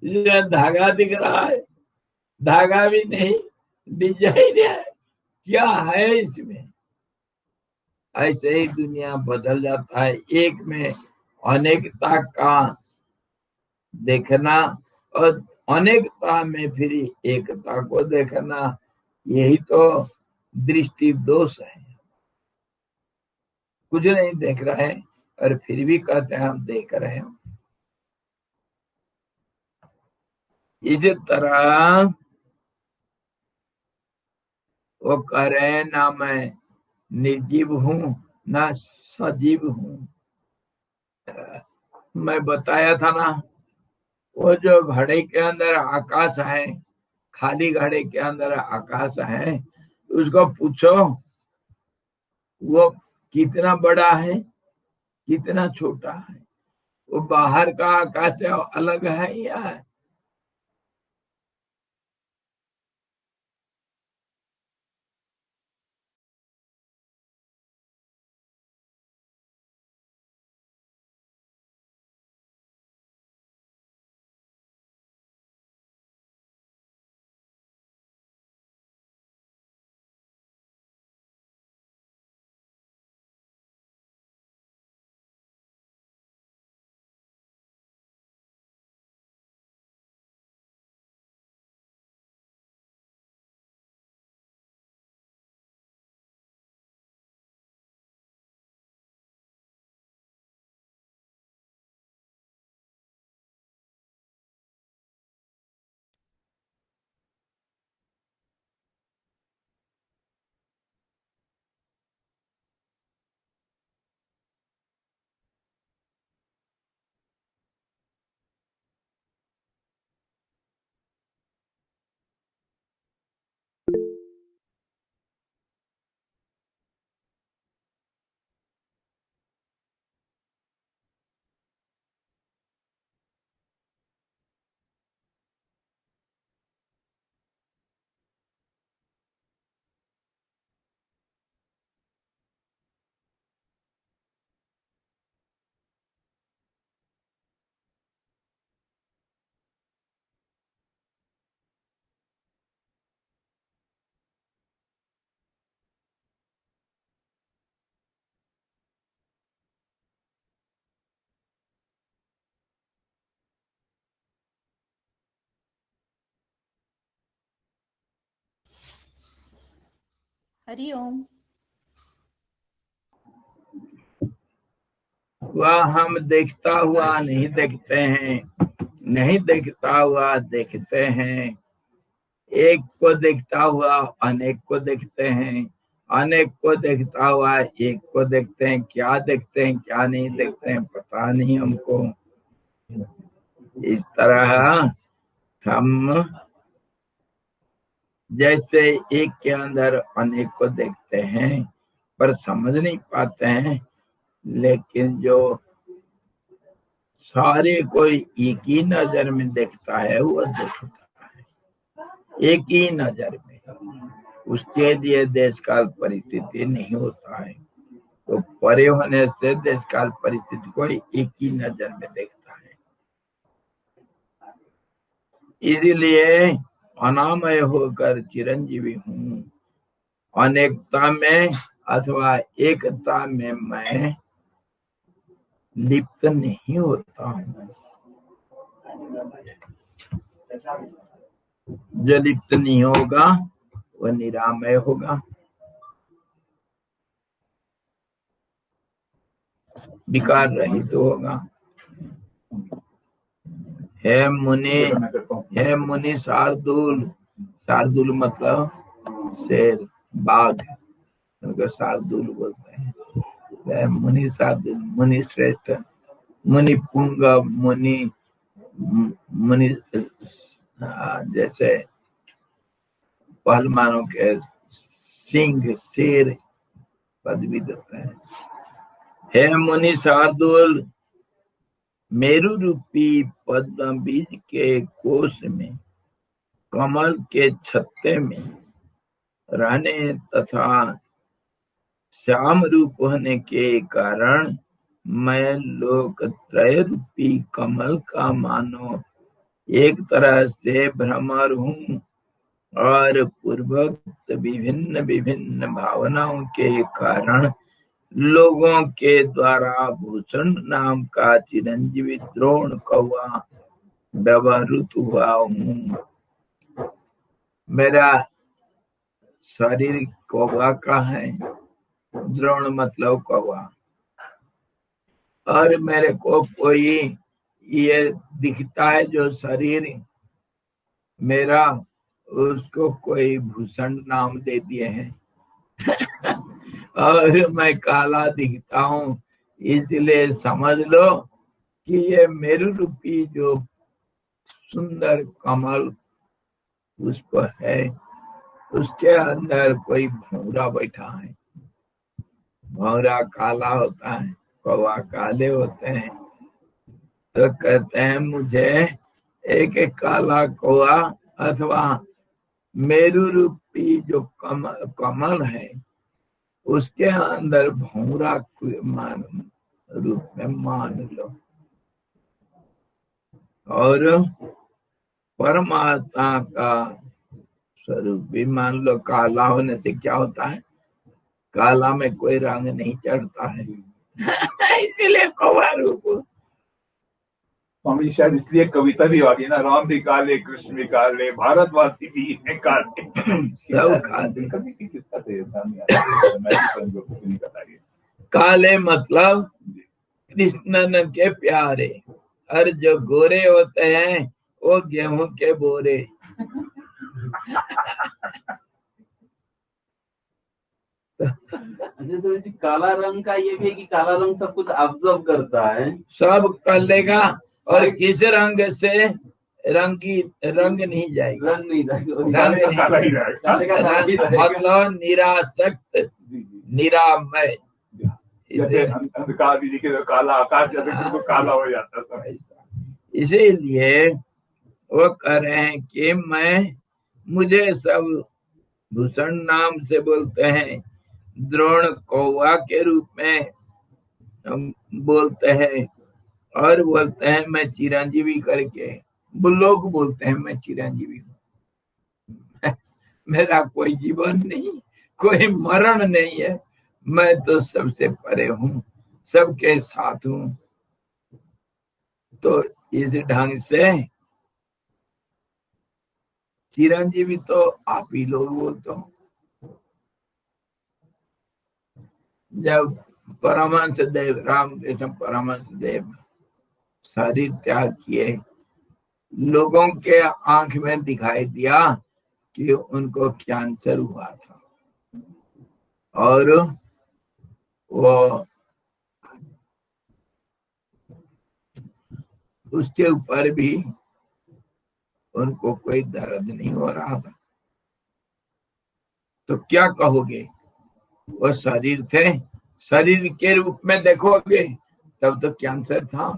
Speaker 1: ये धागा दिख रहा है, धागा भी नहीं, डिजाइन है। क्या है इसमें? ऐसे ही दुनिया बदल जाता है। एक में अनेकता का देखना और अनेकता में फिर एकता को देखना, यही तो दृष्टि दोष है। कुछ नहीं देख रहे हैं और फिर भी कहते हैं हम देख रहे हैं। इसी तरह वो कह रहे हैं ना मैं निर्जीव हूं ना सजीव हूं, मैं बताया था ना, वो जो घड़े के अंदर आकाश है, खाली घड़े के अंदर आकाश है, उसको पूछो वो कितना बड़ा है, कितना छोटा है, वो बाहर का आकाश से अलग है या
Speaker 4: हरिओम।
Speaker 1: वह हम देखता हुआ नहीं देखते हैं, नहीं देखता हुआ देखते हैं, एक को देखता हुआ अनेक को देखते हैं, अनेक को देखता हुआ एक को देखते हैं। क्या देखते हैं क्या नहीं देखते हैं पता नहीं हमको। इस तरह हम जैसे एक के अंदर अनेक को देखते हैं पर समझ नहीं पाते हैं, लेकिन जो सारे कोई एक ही नजर में देखता है वो देखता है एक ही नजर में। उसके लिए देश काल परिस्थिति नहीं होता है, तो परे होने से देश काल परिस्थिति को एक ही नजर में देखता है। इसीलिए अनामय होकर चिरंजीवी हूँ, अनेकता में अथवा एकता में मैं लिप्त नहीं होता हूँ। जो लिप्त नहीं होगा वो निरामय होगा, विकार रहित होगा। हे मुनि शार्दुल, शार्दुल मतलब शेर, बाघ, उनको शार्दुल बोलते हैं। हे मुनि शार्दुल, मुनि श्रेष्ठ, मुनि पुंग, मुनि मुनि जैसे पहलवानों के सिंह, शेर पदवी देते हैं। हे मुनि शार्दुल, मेरु रूपी पद्म बीज के कोष में, कमल के छत्ते में रहने तथा श्याम रूप होने के कारण मैं लोक त्रय रूपी कमल का मानो एक तरह से भ्रमर हूँ, और पूर्वोक्त विभिन्न विभिन्न भावनाओं के कारण लोगों के द्वारा भूषण नाम का चिरंजीवी द्रोण कौवा व्यवहृत हुआ हूँ। मेरा शरीर कौवा का है, द्रोण मतलब कौवा, और मेरे को कोई ये दिखता है जो शरीर मेरा, उसको कोई भूषण नाम दे दिए हैं और मैं काला दिखता हूँ इसलिए समझ लो कि ये मेरु रूपी जो सुंदर कमल पुष्प है, उसके अंदर कोई भौरा बैठा है। भौरा काला होता है, कौवा काले होते हैं। तो कहते हैं मुझे एक एक काला कौवा अथवा मेरु रूपी जो कमल है उसके अंदर भौरा रूप में मान लो। और परमात्मा का स्वरूप भी मान लो। काला होने से क्या होता है? काला में कोई रंग नहीं चढ़ता है इसीलिए कौवा रूप।
Speaker 2: स्वामी शायद इसलिए कविता भी आ गई ना, राम भी काले, कृष्ण भी काले, भारतवासी भी हैं काले।
Speaker 1: सब काले।
Speaker 2: किसका नहीं पता ये।
Speaker 1: काले मतलब कृष्णन के प्यारे, और जो गोरे होते हैं वो गेहूं के बोरे।
Speaker 5: जी, काला रंग का ये भी है कि काला रंग सब कुछ ऑब्जर्व करता है, सब
Speaker 1: कर लेगा। और किस रंग से रंग नहीं जाएगा,
Speaker 5: रंग नहीं
Speaker 2: काले का काला ही रहेगा।
Speaker 1: मतलब निरासक्त, निरामय।
Speaker 2: जैसे अंधकार जी के काला आकाश, जैसे तो काला हो जाता था।
Speaker 1: इसीलिए वो कह रहे हैं कि मुझे सब भूषण नाम से बोलते हैं, द्रोण कौवा के रूप में बोलते हैं, और बोलते हैं मैं चिरंजीवी करके। वो लोग बोलते हैं मैं चिरंजीवी हूँ मेरा कोई जीवन नहीं, कोई मरण नहीं है, मैं तो सबसे परे हूँ, सबके साथ हूँ। तो इस ढंग से चिरंजीवी तो आप ही लोग बोलते हो। जब परमहंस देव, रामकृष्ण परमहंस देव शरीर त्याग किए, लोगों के आंख में दिखाई दिया कि उनको कैंसर हुआ था, और वो उसके ऊपर भी उनको कोई दर्द नहीं हो रहा था। तो क्या कहोगे? वो शरीर थे, शरीर के रूप में देखोगे तब तो कैंसर था,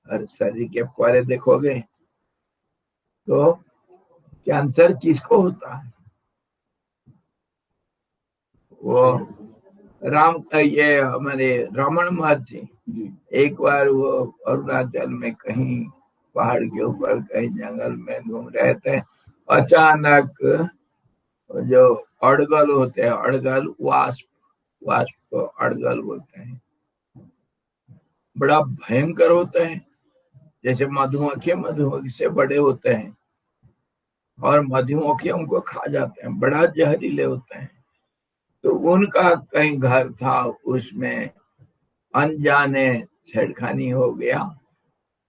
Speaker 1: और शरीर के परे देखोगे तो कैंसर किसको होता है? वो ये हमारे रमन महर्षि एक बार वो अरुणाचल में कहीं पहाड़ के ऊपर कहीं जंगल में घूम रहे थे। अचानक जो अड़गल होते हैं, अड़गल वाष्प को अड़गल बोलते हैं, बड़ा भयंकर होता है। जैसे मधुमक्खी से बड़े होते हैं, और मधुमक्खी उनको खा जाते हैं, बड़ा जहरीले होते हैं। तो उनका कहीं घर था, उसमें अनजाने छेड़खानी हो गया,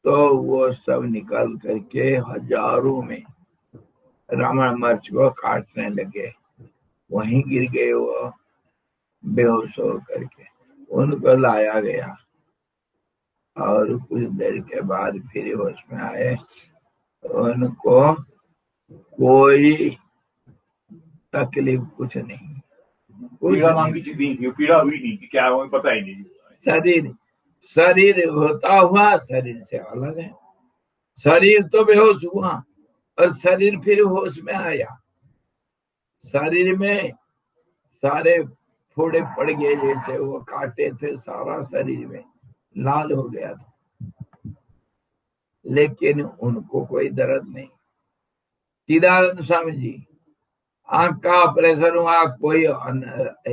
Speaker 1: तो वो सब निकल करके हजारों में रावण मर्च को काटने लगे। वहीं गिर गए वो बेहोश हो करके। उनको लाया गया, और कुछ देर के बाद फिर होश में आए। उनको कोई तकलीफ कुछ नहीं,
Speaker 2: पीड़ा नाम की चीज नहीं थी, पीड़ा हुई नहीं कि क्या वो पता ही नहीं।
Speaker 1: शरीर होता हुआ शरीर से अलग है। शरीर तो बेहोश हुआ, और शरीर फिर होश में आया। शरीर में सारे फोड़े पड़ गए, जैसे वो काटे थे, सारा शरीर में लाल हो गया था, लेकिन उनको कोई दर्द नहीं। चिदानंद स्वामी जी, आंख का ऑपरेशन हुआ, कोई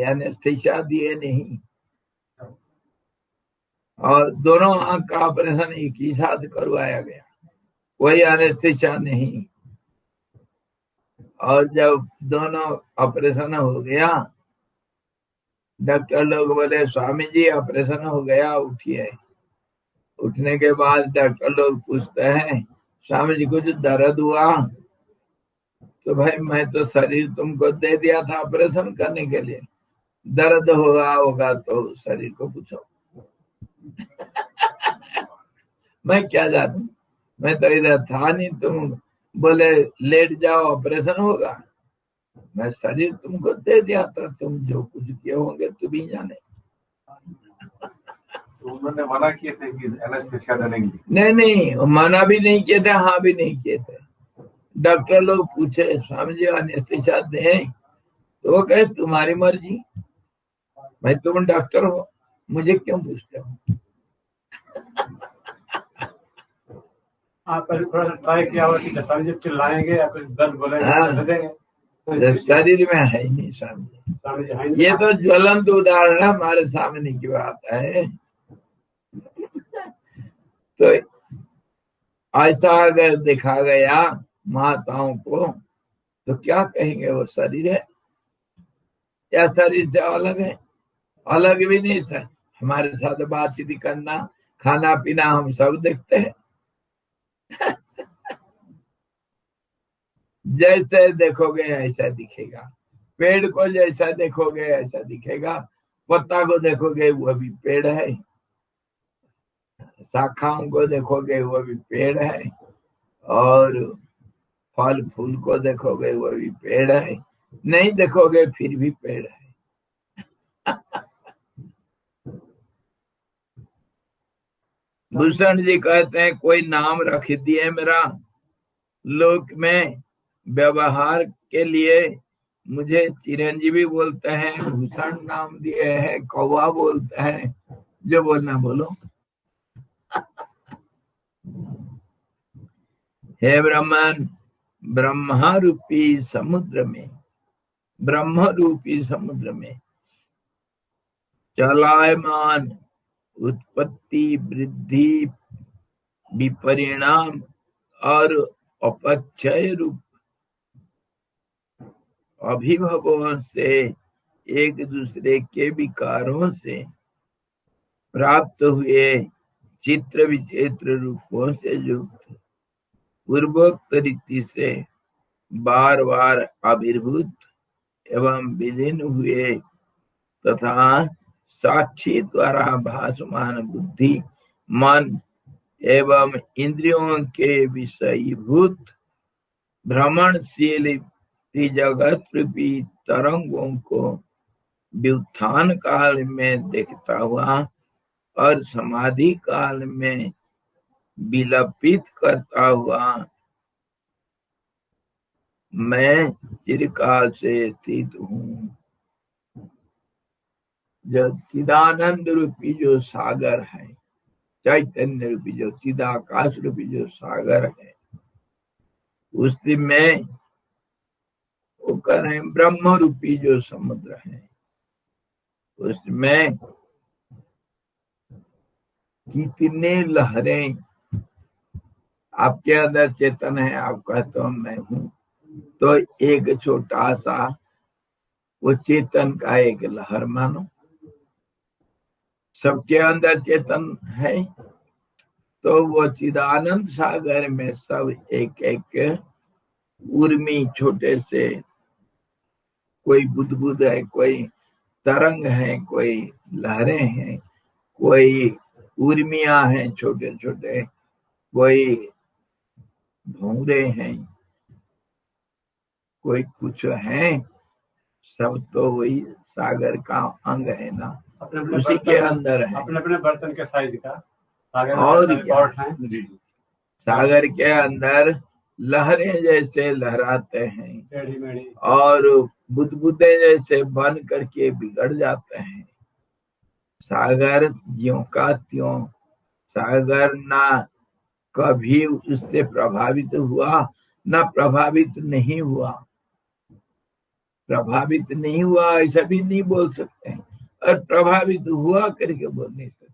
Speaker 1: एनेस्थीसिया दिए नहीं, और दोनों आंख का ऑपरेशन एक ही साथ करवाया गया, कोई एनेस्थीसिया नहीं। और जब दोनों ऑपरेशन हो गया, डॉक्टर लोग बोले स्वामी जी ऑपरेशन हो गया, उठिए। उठने के बाद डॉक्टर लोग पूछते हैं स्वामी जी कुछ दर्द हुआ? तो भाई मैं तो शरीर तुमको दे दिया था ऑपरेशन करने के लिए, दर्द होगा तो शरीर को पूछो। मैं क्या जानू, मैं तो इधर था नहीं, तुम बोले लेट जाओ ऑपरेशन होगा, मैं शरीर तुमको दे दिया था, तुम जो कुछ किए होंगे तुम ही जाने।
Speaker 2: तो उन्होंने मना किए थे कि एनेस्थेसिया देने की?
Speaker 1: नहीं, मना भी नहीं किए थे, हाँ भी नहीं किए थे। डॉक्टर लोग पूछे स्वामी जी एनेस्थेसिया दें, तो वो कहे तुम्हारी मर्जी, भाई तुम डॉक्टर हो, मुझे क्यों पूछते हो।
Speaker 3: आप पहले थोड़ा सा ट्राई किया हुआ कि स्वामी जी चिल्लाएंगे या कुछ दर्द बोलेंगे
Speaker 1: हाँ।
Speaker 3: तो दे देंगे।
Speaker 1: जब शरीर में है ही नहीं स्वामी जी।
Speaker 3: स्वामी जी हैं
Speaker 1: ये तो ज्वलंत उदाहरण हमारे सामने की बात है। तो ऐसा अगर देखा गया माताओं को तो क्या कहेंगे, वो शरीर है या शरीर से अलग है? अलग भी नहीं सर, हमारे साथ बातचीत करना, खाना पीना हम सब देखते हैं। जैसे देखोगे ऐसा दिखेगा, पेड़ को जैसा देखोगे ऐसा दिखेगा, पत्ता को देखोगे वो भी पेड़ है, शाखाओं को देखोगे वो भी पेड़ है, और फल फूल को देखोगे वो भी पेड़ है, नहीं देखोगे फिर भी पेड़ है। भूषण जी कहते हैं कोई नाम रख दिए मेरा, लोक में व्यवहार के लिए मुझे चिरंजीवी बोलते हैं, भूषण नाम दिए हैं, कौवा बोलते हैं, जो बोलना बोलो। हे ब्रह्मन, ब्रह्मा रूपी समुद्र में, ब्रह्म रूपी समुद्र में चलायमान उत्पत्ति वृद्धि विपरिणाम और अपक्षय रूप अभिभवों से एक दूसरे के विकारों से प्राप्त हुए चित्र विचित्र रूपों से युक्त पूर्वोक्त रीति से बार बार आविर्भूत एवं विलीन हुए तथा साक्षी द्वारा भासमान बुद्धि मन एवं इंद्रियों के विषयीभूत भ्रमणशील जगत रूपी तरंगों को व्युत्थान काल में देखता हुआ और समाधि काल में विलपित करता हुआ मैं चिरकाल से स्थित हूँ। जो चिदानंद रूपी जो सागर है, चैतन्य रूपी जो चिदाकाश रूपी जो सागर है, उसमें वो कह रहे हैं ब्रह्म रूपी जो समुद्र है, उसमें कितने लहरें, आपके अंदर चेतन है, आप कहते हो मैं हूँ, तो एक छोटा सा वो चेतन का एक लहर मानो, सबके अंदर चेतन है, तो वो चिदानंद सागर में सब एक एक उर्मी छोटे से, कोई बुदबुद है, कोई तरंग है, कोई लहरें हैं, कोई उर्मियां हैं छोटे छोटे, कोई भौरे हैं, कोई कुछ है, सब तो वही सागर का अंग है ना, उसी के अंदर है।
Speaker 3: अपने अपने बर्तन के साइज का सागर
Speaker 1: और
Speaker 3: में
Speaker 1: क्या?
Speaker 3: है।
Speaker 2: जी।
Speaker 1: सागर के अंदर लहरें जैसे लहराते हैं
Speaker 3: टेढ़ी मेढ़ी
Speaker 1: और बुदबुदे जैसे बन करके बिगड़ जाते हैं। सागर ज्यों का त्यों, सागर ना कभी उससे प्रभावित हुआ ना प्रभावित नहीं हुआ। प्रभावित नहीं हुआ ऐसा भी नहीं बोल सकते, और प्रभावित हुआ करके बोल नहीं सकते।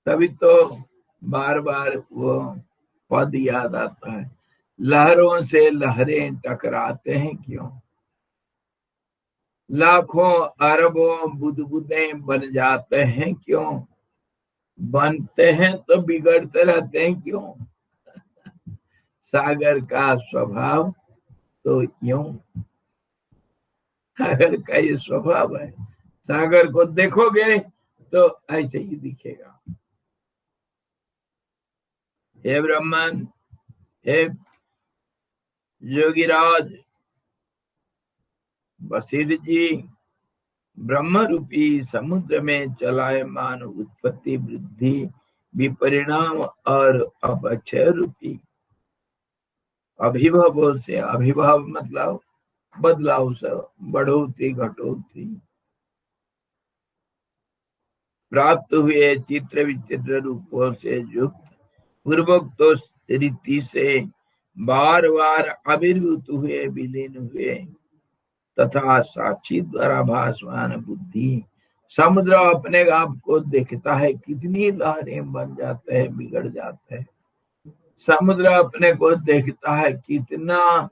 Speaker 1: तभी तो बार बार वो पद याद आता है, लहरों से लहरें टकराते हैं क्यों, लाखों अरबों बुदबुदें बन जाते हैं क्यों, बनते हैं तो बिगड़ते रहते हैं क्यों। सागर का स्वभाव तो यूं, सागर का ये स्वभाव है, सागर को देखोगे तो ऐसे ही दिखेगा। हे ब्रह्मन, हे योगीराज वशिष्ठ जी, ब्रह्म रूपी समुद्र में चलायमान उत्पत्ति वृद्धि विपरिणाम और अपक्षय रूपी अभिभव से, अभिभव मतलब बदलाव से, बढ़ोतरी घटोतरी प्राप्त हुए चित्र विचित्र रूपों से युक्त पूर्वोक्त रीति से बार बार आविर्भूत हुए, विलीन हुए तथा साक्षी द्वारा भासमान बुद्धि समुद्र अपने आप को देखता है, कितनी लहरें बन जाते हैं, बिगड़ जाते हैं। समुद्र अपने को देखता है, कितना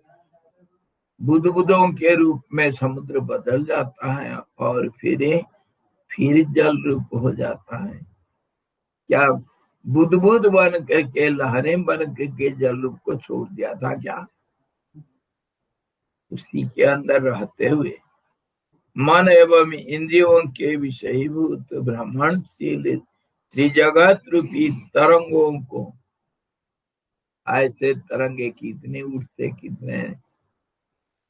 Speaker 1: बुदबुदों के रूप में समुद्र बदल जाता है और फिर जल रूप हो जाता है। क्या बुदबुद बन करके, लहरें बन करके जल रूप को छोड़ दिया था क्या? उसी के अंदर रहते हुए मन एवं इंद्रियों के विषयीभूत ब्रह्मणशील त्रिजगत रूपी तरंगों को, ऐसे तरंगे कितने उठते, कितने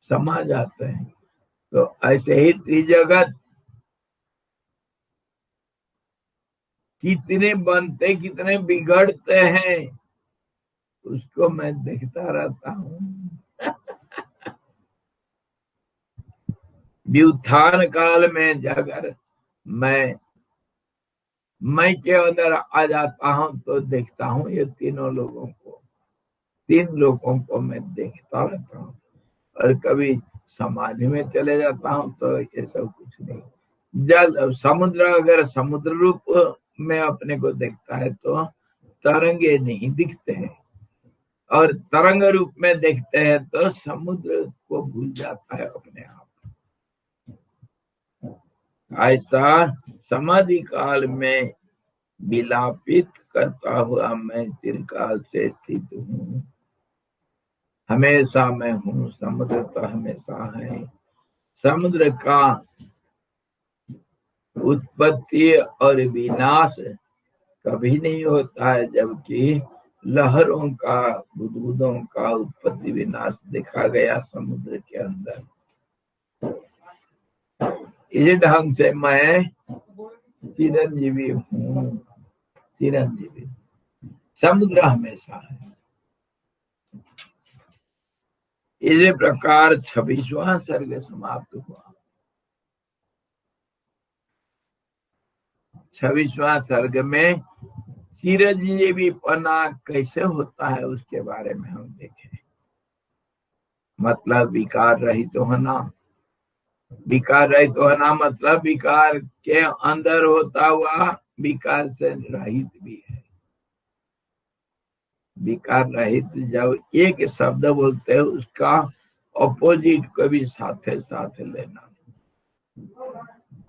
Speaker 1: समा जाते हैं, तो ऐसे ही त्रिजगत कितने बनते, कितने बिगड़ते हैं, उसको मैं देखता रहता हूँ। व्युत्थान काल में अगर मैं के अंदर आ जाता हूँ तो देखता हूँ ये तीन लोगों को मैं देखता रहता हूँ। और कभी समाधि में चले जाता हूँ तो ये सब कुछ नहीं। जल समुद्र, अगर समुद्र रूप में अपने को देखता है तो तरंगे नहीं दिखते हैं, और तरंग रूप में देखते हैं तो समुद्र को भूल जाता है अपने आप। ऐसा समाधि काल में विलापित करता हुआ मैं चिरकाल से स्थित हूँ। हमेशा मैं हूँ, समुद्र तो हमेशा है। समुद्र का उत्पत्ति और विनाश कभी नहीं होता है, जबकि लहरों का, बुदबुदों का उत्पत्ति विनाश देखा गया समुद्र के अंदर। इसी ढंग से मैं चिरंजीवी हूँ, चिरंजीवी। समुद्र हमेशा है। इसी प्रकार 26वां सर्ग समाप्त हुआ। 26वां सर्ग में चिरंजीवी पना कैसे होता है उसके बारे में हम देखें। मतलब विकार रहित होना। विकार रहित होना मतलब विकार के अंदर होता हुआ विकार से रहित भी है। विकार रहित जब एक शब्द बोलते हैं उसका ऑपोजिट को भी साथ साथ लेना।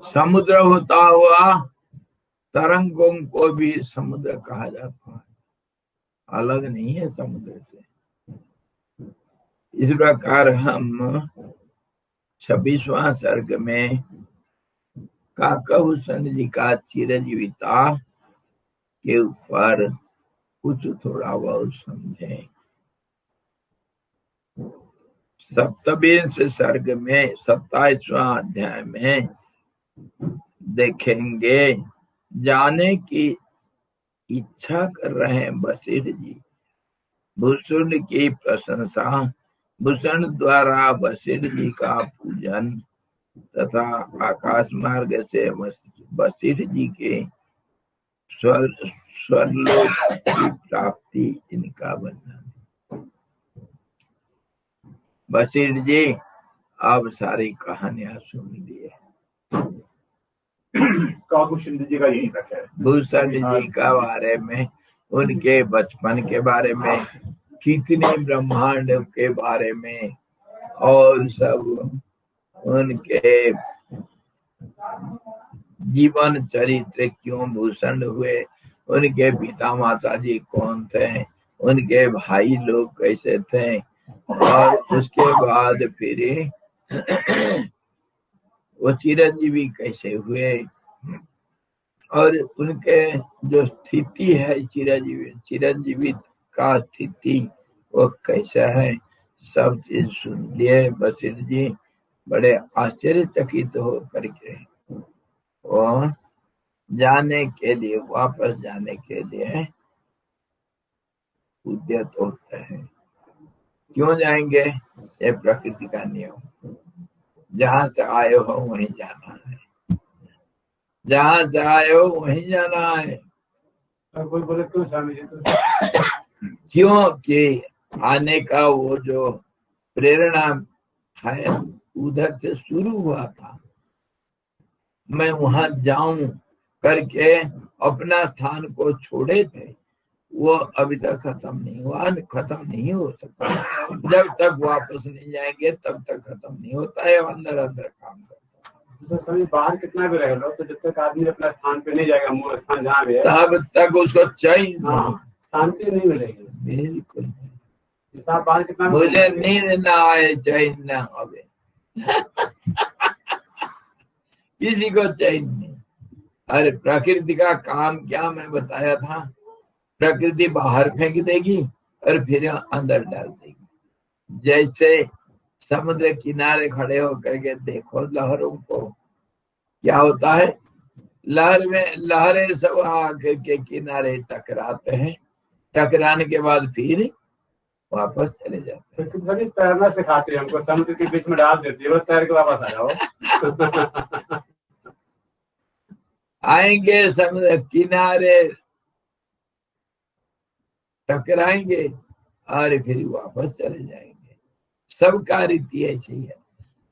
Speaker 1: समुद्र होता हुआ तरंगों को भी समुद्र कहा जाता है, अलग नहीं है समुद्र से। इस प्रकार हम 26वां सर्ग में काकभूषण जी का चिरंजीविता के ऊपर कुछ थोड़ा बहुत समझे। 27वें सर्ग में 27वां अध्याय में देखेंगे, जाने की इच्छा कर रहे हैं वशिष्ठ जी। भूषण की प्रशंसा, भूषण द्वारा वशिष्ठ जी का पूजन तथा आकाश मार्ग से वशिष्ठ जी के स्वर्लोक की प्राप्ति, इनका वर्णन। वशिष्ठ जी अब सारी कहानियां सुन लिए।
Speaker 2: काकभूषण जी का यही तक है।
Speaker 1: भूषण जी का बारे में, उनके बचपन के बारे में, कितने ब्रह्मांड के बारे में, और सब उनके जीवन चरित्र, क्यों भूषण हुए, उनके पिता माता जी कौन थे, उनके भाई लोग कैसे थे, और उसके बाद फिर वो चिरंजीवी कैसे हुए, और उनके जो स्थिति है चिरंजीवी का स्थिति वो कैसा है, सब चीज सुन लिए वशिष्ठ जी। बड़े आश्चर्यचकित हो करके वो जाने के लिए, वापस जाने के लिए उद्यत होते हैं। क्यों जाएंगे? ये प्रकृति का नियम, जहां से आए हो वहीं जाना है, जहां से आए हो वहीं जाना है।
Speaker 3: कोई बोले क्यों स्वामी जी? तो
Speaker 1: क्योंकि आने का वो जो प्रेरणा है उधर से शुरू हुआ था, मैं वहां जाऊं करके अपना स्थान को छोड़े थे, वो अभी तक खत्म नहीं हुआ, खत्म नहीं हो सकता। जब तक वापस नहीं जाएंगे तब तक खत्म नहीं होता है, अंदर अंदर काम करता है।
Speaker 3: तो स्वामी बाहर कितना भी रह लो, तो जब तक आदमी अपना स्थान पे नहीं जाएगा, मूल स्थान जहाँ भी है,
Speaker 1: तब तक उसको चैन
Speaker 3: हाँ,
Speaker 1: नहीं,
Speaker 3: शांति नहीं मिलेगी।
Speaker 1: बिल्कुल नहीं।
Speaker 3: जैसा आप बाहर कितना भी
Speaker 1: मुझे
Speaker 3: घूमेंगे,
Speaker 1: नींद ना आए, चैन ना आवे, किसी को चैन नहीं। अरे प्रकृति का काम क्या मैं बताया था, प्रकृति बाहर फेंक देगी और फिर अंदर डाल देगी। जैसे समुद्र किनारे खड़े होकर के देखो लहरों को, क्या होता है, लहर में लहरें सब आकर के किनारे टकराते हैं, टकराने के बाद फिर वापस चले जाते हैं।
Speaker 3: तो सभी तैरना सिखाते हैं हमको, समुद्र के बीच में डाल देती है, बस तैर के वापस आ जाओ।
Speaker 1: आएंगे समुद्र किनारे, टकराएंगे और फिर वापस चले जाएंगे। सबका रीति ऐसी है।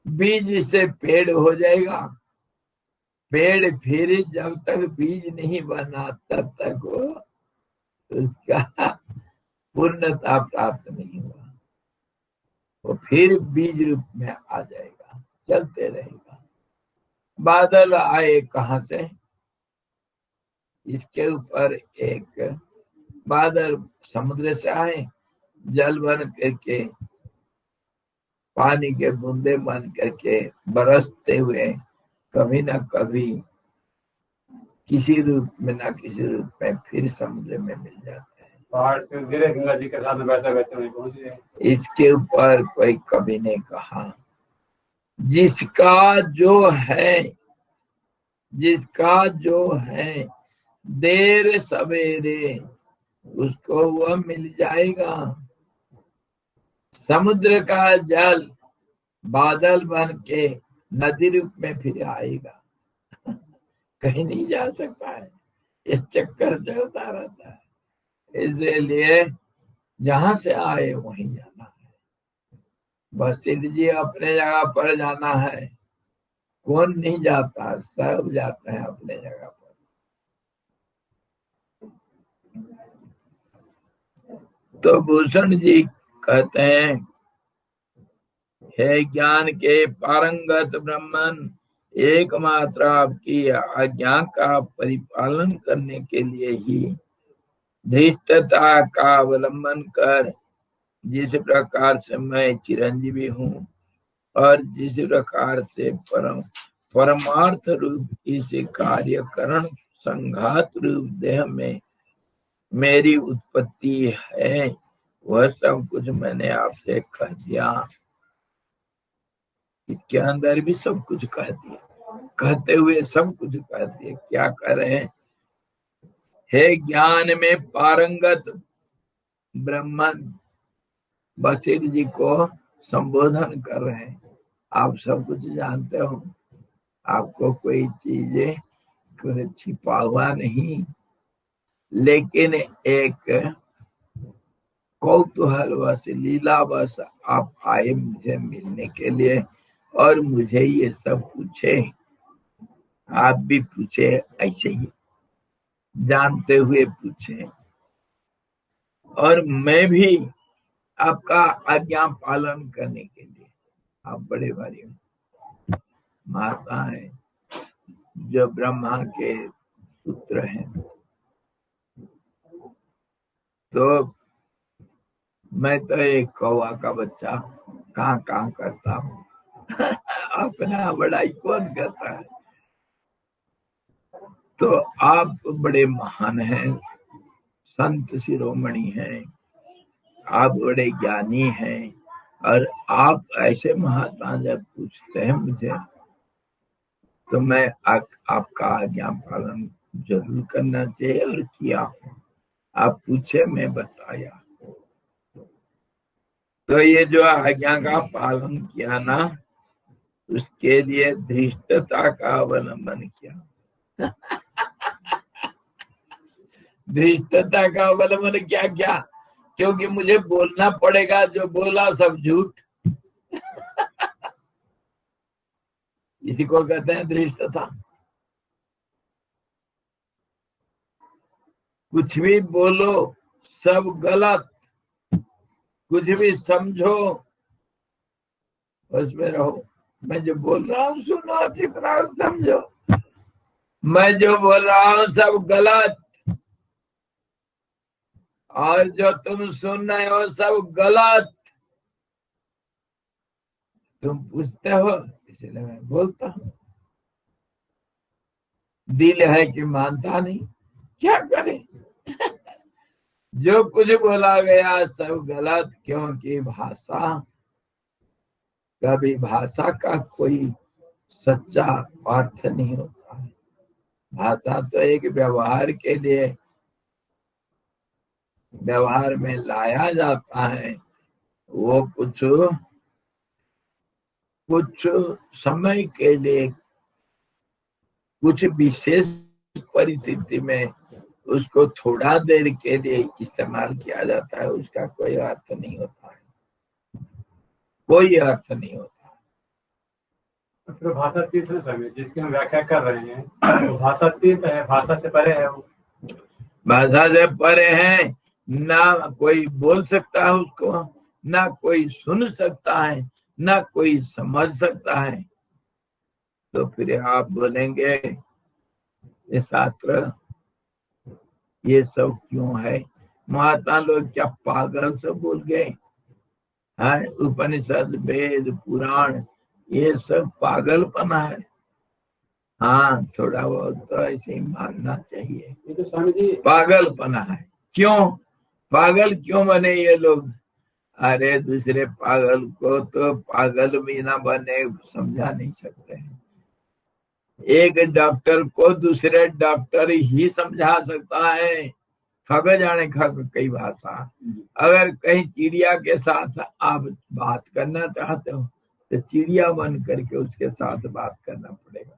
Speaker 1: बीज से पेड़ हो जाएगा, पेड़ फिर जब तक बीज नहीं बना तब तक वो उसका पूर्णता प्राप्त नहीं हुआ, वो फिर बीज रूप में आ जाएगा, चलते रहेगा। बादल आए कहां से? इसके ऊपर एक बादल समुद्र से आए, जल बन करके, पानी के बूंदे बन करके बरसते हुए कभी ना कभी किसी रूप में ना किसी रूप में फिर समुद्र में मिल जाते हैं।
Speaker 3: पहाड़ से गिरे गंगा जी के साथ में बैठे बैठे वहीं पहुंच गए।
Speaker 1: इसके ऊपर कोई कभी नहीं कहा, जिसका जो है, जिसका जो है देर सवेरे उसको वह मिल जाएगा। समुद्र का जल बादल बन के नदी रूप में फिर आएगा, कहीं नहीं जा सकता है, ये चक्कर चलता रहता है। इसलिए जहां से आए वहीं जाना है। वशिष्ठ जी अपने जगह पर जाना है, कौन नहीं जाता, सब जाते हैं अपने जगह पर। तो भूषण जी कहते हैं, हे ज्ञान के पारंगत ब्राह्मण, एकमात्र आपकी आज्ञा का परिपालन करने के लिए ही धृष्टता का अवलंबन कर जिस प्रकार से मैं चिरंजीवी हूँ और जिस प्रकार से परमार्थ रूप इस कार्यकरण संघात रूप देह में मेरी उत्पत्ति है, वह सब कुछ मैंने आपसे कह दिया। इसके अंदर भी सब कुछ कह दिया, कहते हुए सब कुछ कह दिया। क्या कह रहे हैं? हे ज्ञान में पारंगत ब्राह्मण, वशिष्ठ जी को संबोधन कर रहे हैं। आप सब कुछ जानते हो, आपको कोई चीजें छिपा हुआ नहीं, लेकिन एक कौतूहलवश लीलावश आप आए मुझे मिलने के लिए और मुझे ये सब पूछे। आप भी पूछे, ऐसे ही जानते हुए पूछे, और मैं भी आपका आज्ञा पालन करने के लिए। आप बड़े भारी माता है जो ब्रह्मा के पुत्र हैं, तो मैं तो एक कौवा का बच्चा कहाँ करता हूँ अपना बड़ाई कौन करता है? तो आप बड़े महान हैं, संत शिरोमणि हैं, आप बड़े ज्ञानी हैं, और आप ऐसे महात्मा जब पूछते हैं मुझे, तो मैं आपका आज्ञा पालन जरूर करना चाहिए और किया हूँ। आप पूछे, मैं बताया। तो ये जो आज्ञा का पालन किया ना, उसके लिए धृष्टता का अवलंबन किया। धृष्टता का अवलंबन क्या क्या? क्योंकि मुझे बोलना पड़ेगा, जो बोला सब झूठ। इसी को कहते हैं धृष्टता। कुछ भी बोलो सब गलत, कुछ भी समझो उसमें रहो। मैं जो बोल रहा हूँ सुनो अच्छी तरह, समझो। मैं जो बोल रहा हूँ सब गलत, और जो तुम सुन रहे हो सब गलत। तुम पूछते हो इसलिए मैं बोलता हूँ। दिल है कि मानता नहीं, क्या करे? जो कुछ बोला गया सब गलत, क्योंकि भाषा, कभी भाषा का कोई सच्चा अर्थ नहीं होता है। भाषा तो एक व्यवहार के लिए व्यवहार में लाया जाता है। वो कुछ समय के लिए, कुछ विशेष परिस्थिति में उसको थोड़ा देर के लिए इस्तेमाल किया जाता है। उसका कोई अर्थ नहीं होता है, कोई अर्थ नहीं होता।
Speaker 3: तो भाषा तीर्थ है स्वामी, जिसकी हम व्याख्या कर रहे हैं, तो भाषा तीर्थ है, भाषा से परे है वो।
Speaker 1: भाषा से परे है, ना कोई बोल सकता है उसको, ना कोई सुन सकता है, ना कोई समझ सकता है। तो फिर आप बोलेंगे ये शास्त्र ये सब क्यों है? महात्मा लोग क्या पागल से बोल गए हैं? उपनिषद, वेद, पुराण ये सब पागलपना है। हाँ, थोड़ा बहुत तो ऐसे ही मानना चाहिए।
Speaker 3: ये तो स्वामी जी
Speaker 1: पागलपना है। क्यों पागल क्यों बने ये लोग? अरे दूसरे पागल को तो पागल भी ना बने समझा नहीं सकते हैं। एक डॉक्टर को दूसरे डॉक्टर ही समझा सकता है। खग जाने खग कई भाषा। अगर कहीं चिड़िया के साथ आप बात करना चाहते हो तो चिड़िया बन करके उसके साथ बात करना पड़ेगा,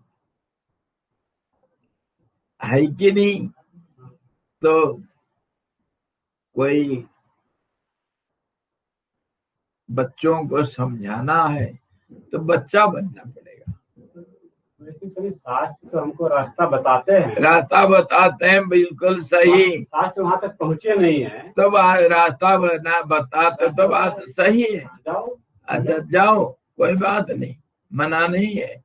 Speaker 1: है कि नहीं? तो कोई बच्चों को समझाना है तो बच्चा बनना पड़ेगा।
Speaker 3: वैसे सभी शास्त्र तो हमको रास्ता बताते हैं,
Speaker 1: रास्ता बताते हैं, बिल्कुल सही।
Speaker 3: शास्त्र वहाँ तक पहुँचे नहीं है,
Speaker 1: तो रास्ता बताते तो बात सही है।
Speaker 3: जाओ।
Speaker 1: अच्छा जाओ, कोई बात नहीं, मना नहीं है।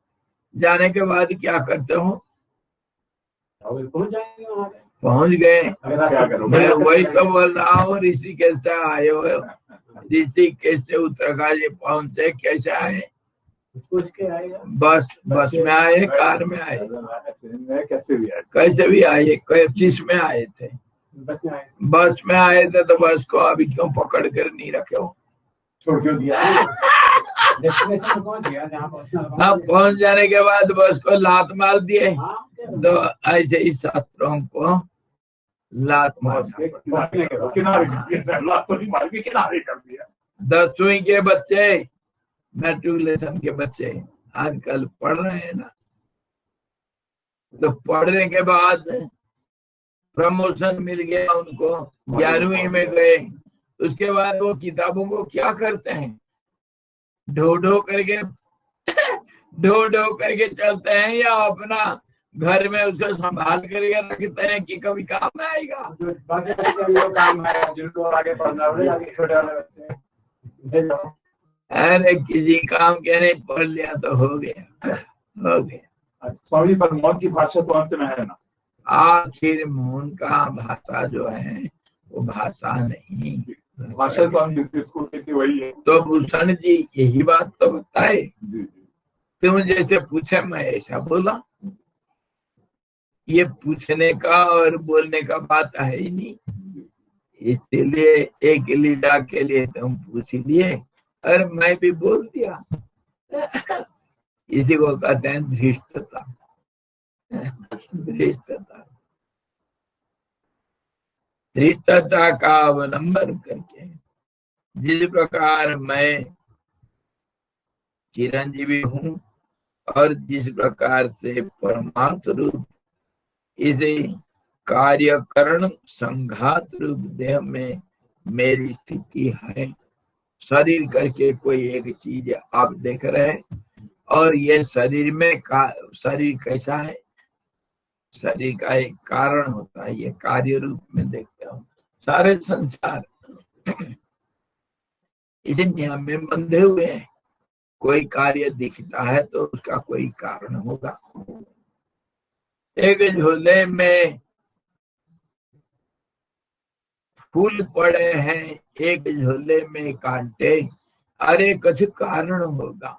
Speaker 1: जाने के बाद क्या करते हो?
Speaker 3: पहुँच जाएंगे वहाँ पे।
Speaker 1: पहुंच गए।
Speaker 2: क्या करो?
Speaker 1: मैं वही तो बोल रहा हूँ, ऋषिकेश से आए हो, ऋषिकेश से उत्तरकाशी पहुंचे, कैसे आए?
Speaker 3: पूछ के आएगा।
Speaker 1: बस में आए, कार में आए, कैसे भी आए? किस में आए थे? बस में आए थे। तो बस को अभी क्यों पकड़ कर नहीं रखे हो?
Speaker 2: छोड़ क्यों दिया?
Speaker 3: डेस्टिनेशन पहुंच गया जहाँ पहुंचना।
Speaker 1: हाँ, पहुंच जाने के बाद बस को लात मार दिए। तो ऐसे ही शास्त्रों को लात मार
Speaker 2: किनारे कर दिया।
Speaker 1: 10वीं के बच्चे, मैट्रिकुलेशन के बच्चे आजकल पढ़ रहे हैं ना, तो पढ़ने के बाद प्रमोशन मिल गया उनको, 11वीं में गए। उसके बाद वो किताबों को क्या करते हैं? ढो ढो करके चलते हैं, या अपना घर में उसको संभाल करके रखते हैं कि कभी काम में आएगा।
Speaker 3: काम है जिनको आगे पढ़ना है, छोटे वाले बच्चे।
Speaker 1: अरे किसी काम के नहीं, पढ़ लिया तो हो गया।
Speaker 2: स्वामी पर मौन की भाषा तो अंत में है ना।
Speaker 1: आखिर मौन का भाषा जो है वो भाषा नहीं,
Speaker 2: भाषा तो हम जिसको कहते वही है।
Speaker 1: तो भूषण जी यही बात तो बताए। तुम जैसे पूछे मैं ऐसा बोला। ये पूछने का और बोलने का बात है ही नहीं, इसलिए एक लीला के लिए तुम पूछ लिए और मैं भी बोल दिया। इसी को कहते हैं धृष्टता। धृष्टता, धृष्टता का अवलंबन करके जिस प्रकार मैं चिरंजीवी हूँ और जिस प्रकार से परमार्थ रूप इसे कार्यकरण संघात रूप देह में मेरी स्थिति है। शरीर करके कोई एक चीज आप देख रहे हैं, और ये शरीर में शरीर कैसा है, शरीर का एक कारण होता है, ये कार्य रूप में देखते हो। सारे संसार इस नियम में बंधे हुए हैं। कोई कार्य दिखता है तो उसका कोई कारण होगा। एक झोले में फूल पड़े हैं, एक झोले में कांटे, अरे कुछ कारण होगा।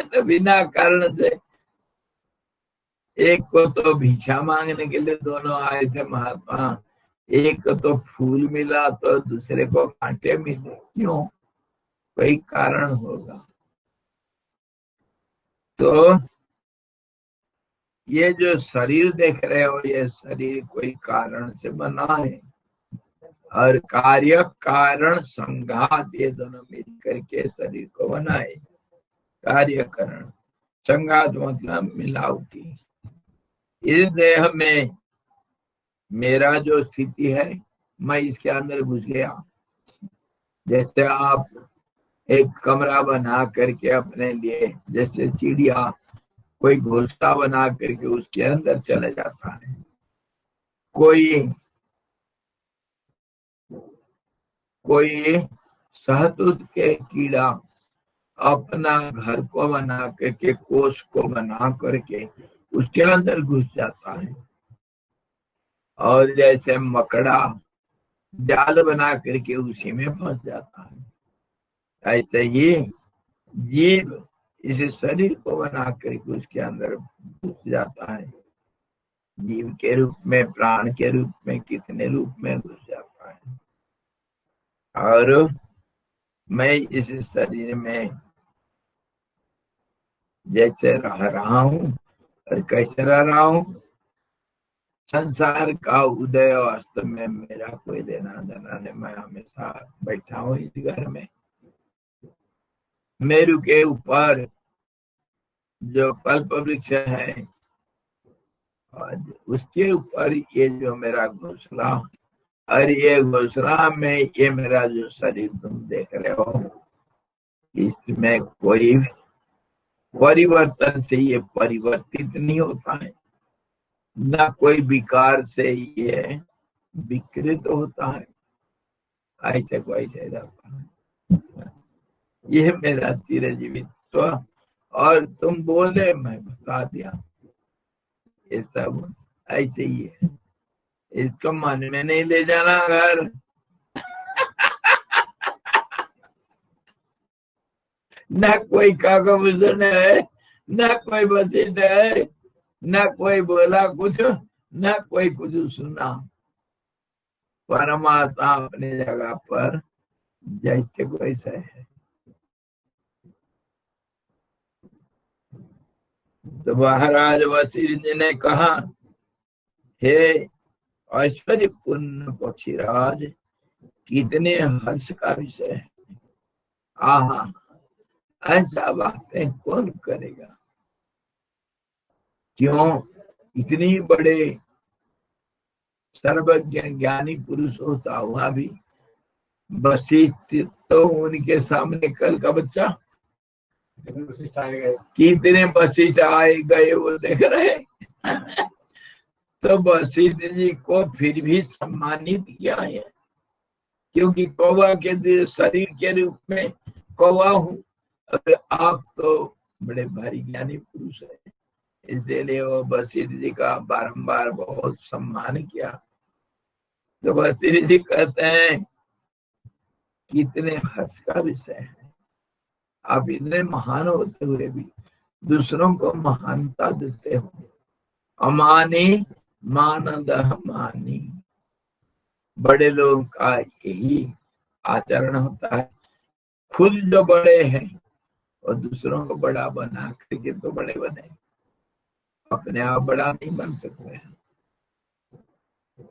Speaker 1: तो बिना कारण से, एक को तो भिक्षा मांगने के लिए दोनों आए थे महात्मा, एक को तो फूल मिला तो दूसरे को कांटे मिले, क्यों? कोई कारण होगा। तो ये जो शरीर देख रहे हो, ये शरीर कोई कारण से बना है, और कार्य कारण संघात ये दोनों मिल करके शरीर को बनाए। कार्य कारण संघात मतलब मिलावटी। इस देह में मेरा जो स्थिति है, मैं इसके अंदर घुस गया। जैसे आप एक कमरा बना करके अपने लिए, जैसे चिड़िया कोई घोंसला बना करके उसके अंदर चले जाता है, कोई शहतूत के कीड़ा अपना घर को बना करके, कोष को बना करके उसके अंदर घुस जाता है, और जैसे मकड़ा जाल बना करके उसी में फंस जाता है, ऐसे ही जीव इस शरीर को बना करके उसके अंदर घुस जाता है। जीव के रूप में, प्राण के रूप में, कितने रूप में घुस जाता है। और मैं इस शरीर में जैसे रह रहा हूँ, और कैसे रह रहा हूँ, संसार का उदय और अस्त में मेरा कोई देना देना नहीं। मैं हमेशा बैठा हूँ इस घर में। मेरू के ऊपर जो कल्प वृक्ष है, और उसके ऊपर ये जो मेरा घोंसला, और ये घोंसला में ये मेरा जो शरीर तुम देख रहे हो, इसमें कोई परिवर्तन से ये परिवर्तित नहीं होता है, ना कोई विकार से ये विकृत होता है। ऐसे को ऐसे रहता है। ये मेरा चिरजीवित्व। और तुम बोले, मैं बता दिया, ये सब ऐसे ही है। इसको मन में नहीं ले जाना घर। न कोई काकाभूषण है, न कोई वशिष्ठ है, न कोई बोला कुछ, न कोई कुछ सुना। परमात्मा अपनी जगह पर जैसे को ऐसा है। तो महाराज वशिष्ठ जी ने कहा, हे ऐश्वर्य पूर्ण पक्षीराज, कितने हर्ष का विषय है। आहा, ऐसा बातें कौन करेगा? क्यों? इतनी बड़े सर्वज्ञ ज्ञानी पुरुष होता हुआ भी वशिष्ठ तो उनके सामने कल का बच्चा। कितने वशिष्ठ आए गए वो देख रहे। तो वशिष्ठ जी को फिर भी सम्मानित किया है, क्योंकि कौवा के शरीर के रूप में कौवा हूँ, और आप तो बड़े भारी ज्ञानी पुरुष है। इसलिए वो वशिष्ठ जी का बारंबार बहुत सम्मान किया। तो वशिष्ठ जी कहते हैं, कितने हर्ष का विषय है। आप इतने महान होते हुए भी दूसरों को महानता देते हो। अमानी मानदह मानी, बड़े लोगों का यही आचरण होता है। खुद जो बड़े हैं और दूसरों को बड़ा बना करके तो बड़े बने, अपने आप बड़ा नहीं बन सकते हैं।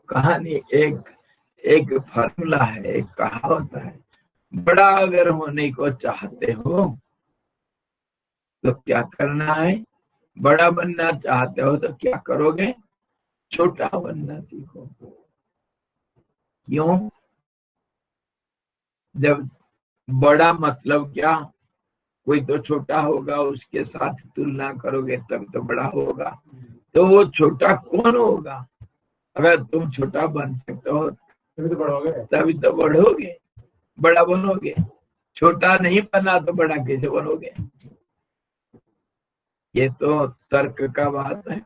Speaker 1: कहानी एक फार्मूला है, एक कहावत है, बड़ा अगर होने को चाहते हो तो क्या करना है, बड़ा बनना चाहते हो तो क्या करोगे, छोटा बनना सीखो। क्यों? जब बड़ा मतलब क्या, कोई तो छोटा होगा, उसके साथ तुलना करोगे तब तो बड़ा होगा। तो वो छोटा कौन होगा? अगर तुम छोटा बन सकते हो तभी तो बढ़ोगे, बड़ा बनोगे। छोटा नहीं बना तो बड़ा कैसे बनोगे? ये तो तर्क का बात है।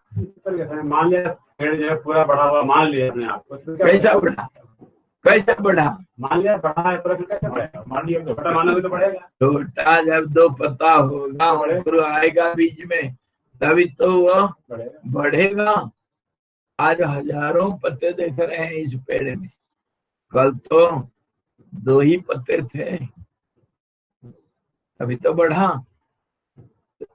Speaker 3: मान लिया पेड़ जो है पूरा बढ़ा हुआ, मान लिया अपने आप को, तो क्या
Speaker 1: कैसा बढ़ा, कैसा बढ़ा?
Speaker 3: मान लिया बढ़ा है पूरा, फिर कैसे बढ़ेगा? मान लिया छोटा मानोगे तो बढ़ेगा।
Speaker 1: छोटा जब दो पत्ता होगा, अंकुर आएगा बीच में, तभी तो वो बढ़ेगा। आज हजारों पत्ते देख रहे हैं इस पेड़ में, कल तो 2 ही पत्ते थे, अभी तो बढ़ा।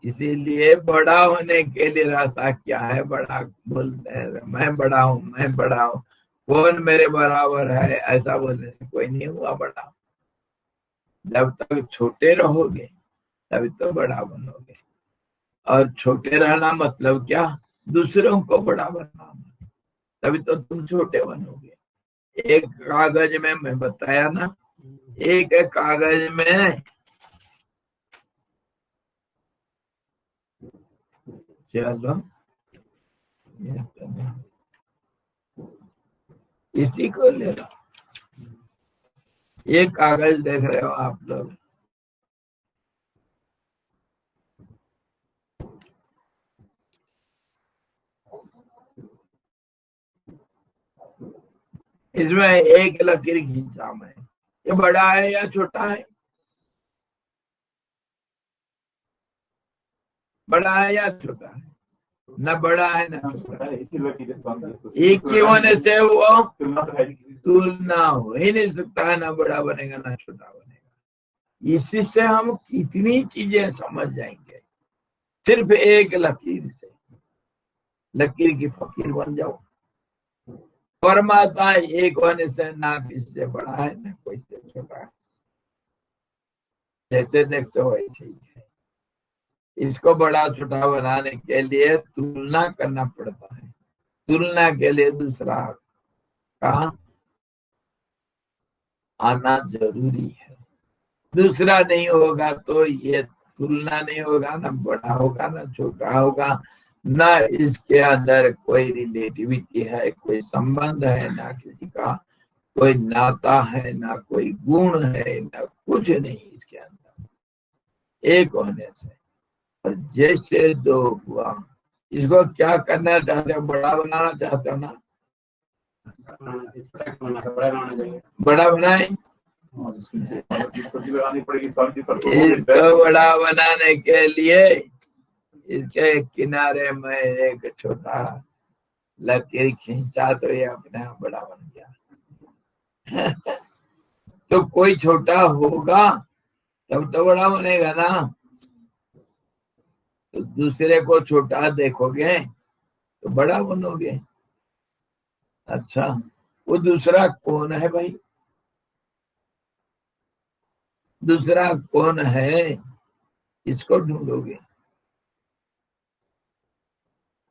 Speaker 1: इसीलिए बड़ा होने के लिए रास्ता क्या है? बड़ा बोलते हैं मैं बड़ा हूँ, मैं बड़ा हूँ, कौन मेरे बराबर है? ऐसा बोलने से कोई नहीं हुआ बड़ा। जब तक छोटे रहोगे तभी तो बड़ा बनोगे। और छोटे रहना मतलब क्या? दूसरों को बड़ा बनना, तभी तो तुम छोटे बनोगे। एक कागज में, मैं बताया ना, एक कागज में चलो इसी को ले लो, ये कागज देख रहे हो आप लोग, इसमें एक लकीर खींचा मैं, ये बड़ा है या छोटा है? बड़ा है या छोटा है? न बड़ा है न छोटा है। एक ही होने से वो तुलना हो ही नहीं सकता है, ना बड़ा बनेगा ना छोटा बनेगा। इसी से हम कितनी चीजें समझ जाएंगे, सिर्फ एक लकीर से। लकीर की फकीर बन जाओ। परमात्मा एक होने से ना किसी से बड़ा है ना कोई से छोटा है, जैसे देखते हो ऐसे ही है। इसको बड़ा छोटा बनाने के लिए तुलना करना पड़ता है, तुलना के लिए दूसरा का आना जरूरी है। दूसरा नहीं होगा तो ये तुलना नहीं होगा, ना बड़ा होगा ना छोटा होगा, ना इसके अंदर कोई रिलेटिविटी है, कोई संबंध है, ना किसी का कोई नाता है, ना कोई गुण है, ना कुछ नहीं इसके अंदर, एक होने से। और जैसे दो हुआ, इसको क्या करना चाहते हो? बड़ा बनाना चाहते हो ना? बड़ा बनाए, इसको बड़ा बनाने के लिए इसके किनारे में एक छोटा लकीर खींचा तो ये अपने आप बड़ा बन गया। तो कोई छोटा होगा तब तो बड़ा बनेगा ना। तो दूसरे को छोटा देखोगे तो बड़ा बनोगे। अच्छा, वो दूसरा कौन है भाई? दूसरा कौन है, इसको ढूंढोगे।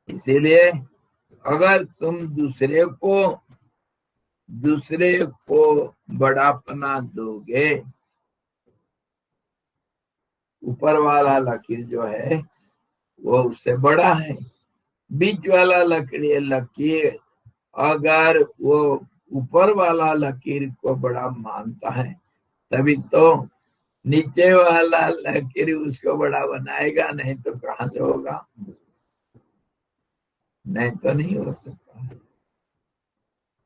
Speaker 1: इसीलिए अगर तुम दूसरे को बड़ापना दोगे, ऊपर वाला लकीर जो है वो उससे बड़ा है, बीच वाला लकीर अगर वो ऊपर वाला लकीर को बड़ा मानता है तभी तो नीचे वाला लकीर उसको बड़ा बनाएगा, नहीं तो कहां से होगा? नहीं तो नहीं हो सकता।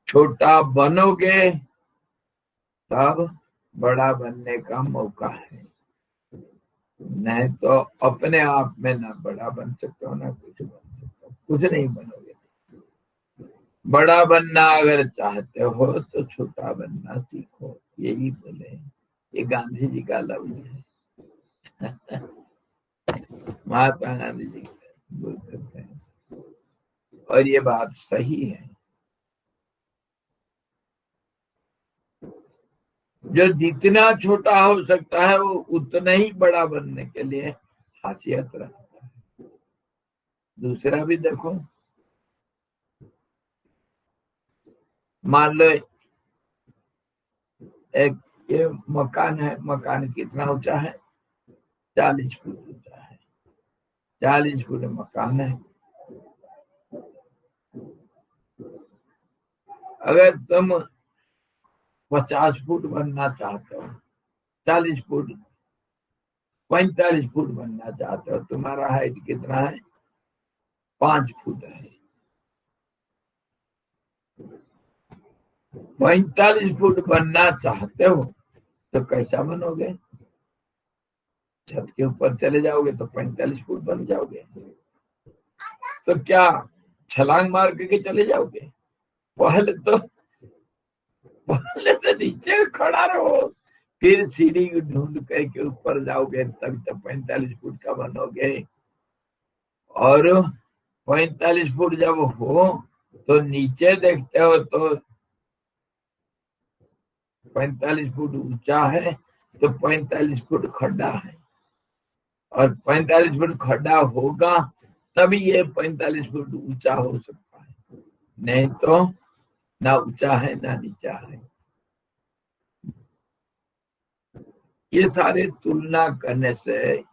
Speaker 1: छोटा बनोगे तब बड़ा बनने का मौका है। नहीं तो अपने आप में ना बड़ा बन सकते हो ना कुछ बन सकते हो, कुछ नहीं बनोगे। बड़ा बनना अगर चाहते हो तो छोटा बनना सीखो, यही बोले। ये गांधी जी का लफ्ज है। महात्मा गांधी जी बोलते थे, और ये बात सही है। जो जितना छोटा हो सकता है वो उतना ही बड़ा बनने के लिए खासियत रखता है। दूसरा भी देखो, मान लो एक ये मकान है, मकान कितना ऊंचा है? 40 फुट ऊंचा है। 40 फुट मकान है। अगर तुम 50 फुट बनना चाहते हो, 40 फुट 45 फुट बनना चाहते हो, तुम्हारा हाइट कितना है? 5 फुट है। 45 फुट बनना चाहते हो तो कैसा बनोगे? छत के ऊपर चले जाओगे तो 45 फुट बन जाओगे। तो क्या छलांग मार के चले जाओगे? पहले तो नीचे खड़ा रहो, फिर सीढ़ी ढूंढ करके ऊपर जाओगे, तब तो 45 फुट का बनोगे। और 45 फुट जब हो तो नीचे देखते हो तो 45 फुट ऊंचा है, तो 45 फुट खड्डा है, और 45 फुट खड्डा होगा तभी ये 45 फुट ऊंचा हो सकता है, नहीं तो ना ऊंचा है ना नीचा है। ये सारे तुलना करने से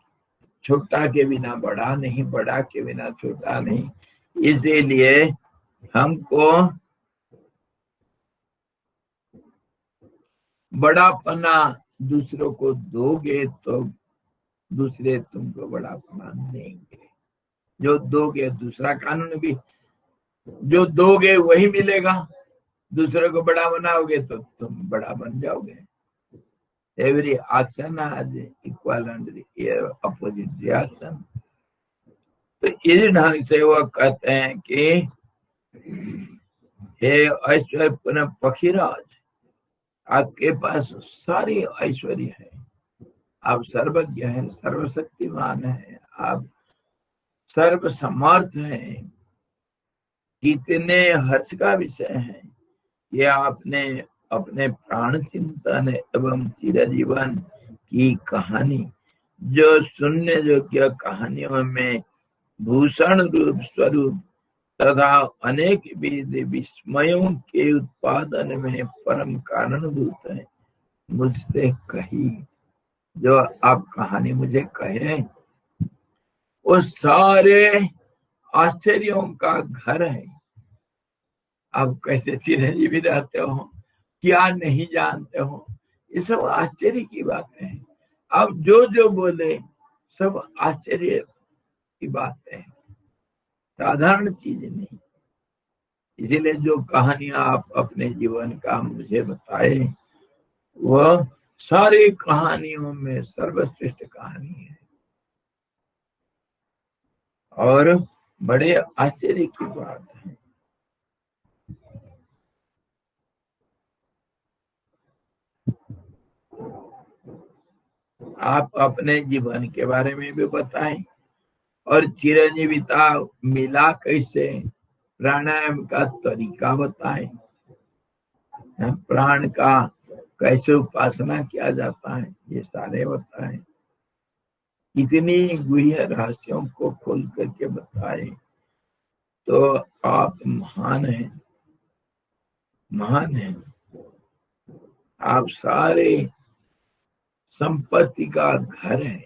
Speaker 1: छोटा के बिना बड़ा नहीं, बड़ा के बिना छोटा नहीं। इसीलिए हमको बड़ापना दूसरों को दोगे तो दूसरे तुमको बड़ापना देंगे। जो दोगे, दूसरा कानून भी, जो दोगे वही मिलेगा। दूसरे को बड़ा बनाओगे तो तुम बड़ा बन जाओगे। Every action has equal and opposite reaction. तो इस ढंग से वो कहते हैं कि हे ऐश्वर्य पखीराज, आपके पास सारी ऐश्वर्य है, आप सर्वज्ञ हैं, सर्वशक्तिमान हैं, आप सर्व समर्थ हैं। कितने हर्ष का विषय है ये आपने अपने प्राण चिंतन एवं चिरजीवन की कहानी, जो सुनने योग्य कहानियों में भूषण रूप स्वरूप तथा अनेक विध विस्मयों के उत्पादन में परम कारणभूत है, मुझसे कही। जो आप कहानी मुझे कहे वो सारे आश्चर्यों का घर है। आप कैसे चिरंजीवी रहते हो, क्या नहीं जानते हो, ये सब आश्चर्य की बातें हैं। आप जो जो बोले सब आश्चर्य की बातें हैं, साधारण चीज नहीं। इसीलिए जो कहानियां आप अपने जीवन का मुझे बताए, वह सारी कहानियों में सर्वश्रेष्ठ कहानी है और बड़े आश्चर्य की बात है। आप अपने जीवन के बारे में भी बताएं और चिरंजीविता मिला कैसे, प्राणायाम का तरीका बताएं, प्राण का कैसे उपासना किया जाता है, ये सारे बताएं। इतनी गुह्य रहस्यों को खोल करके बताएं तो आप महान हैं, महान हैं। आप सारे संपत्ति का घर है,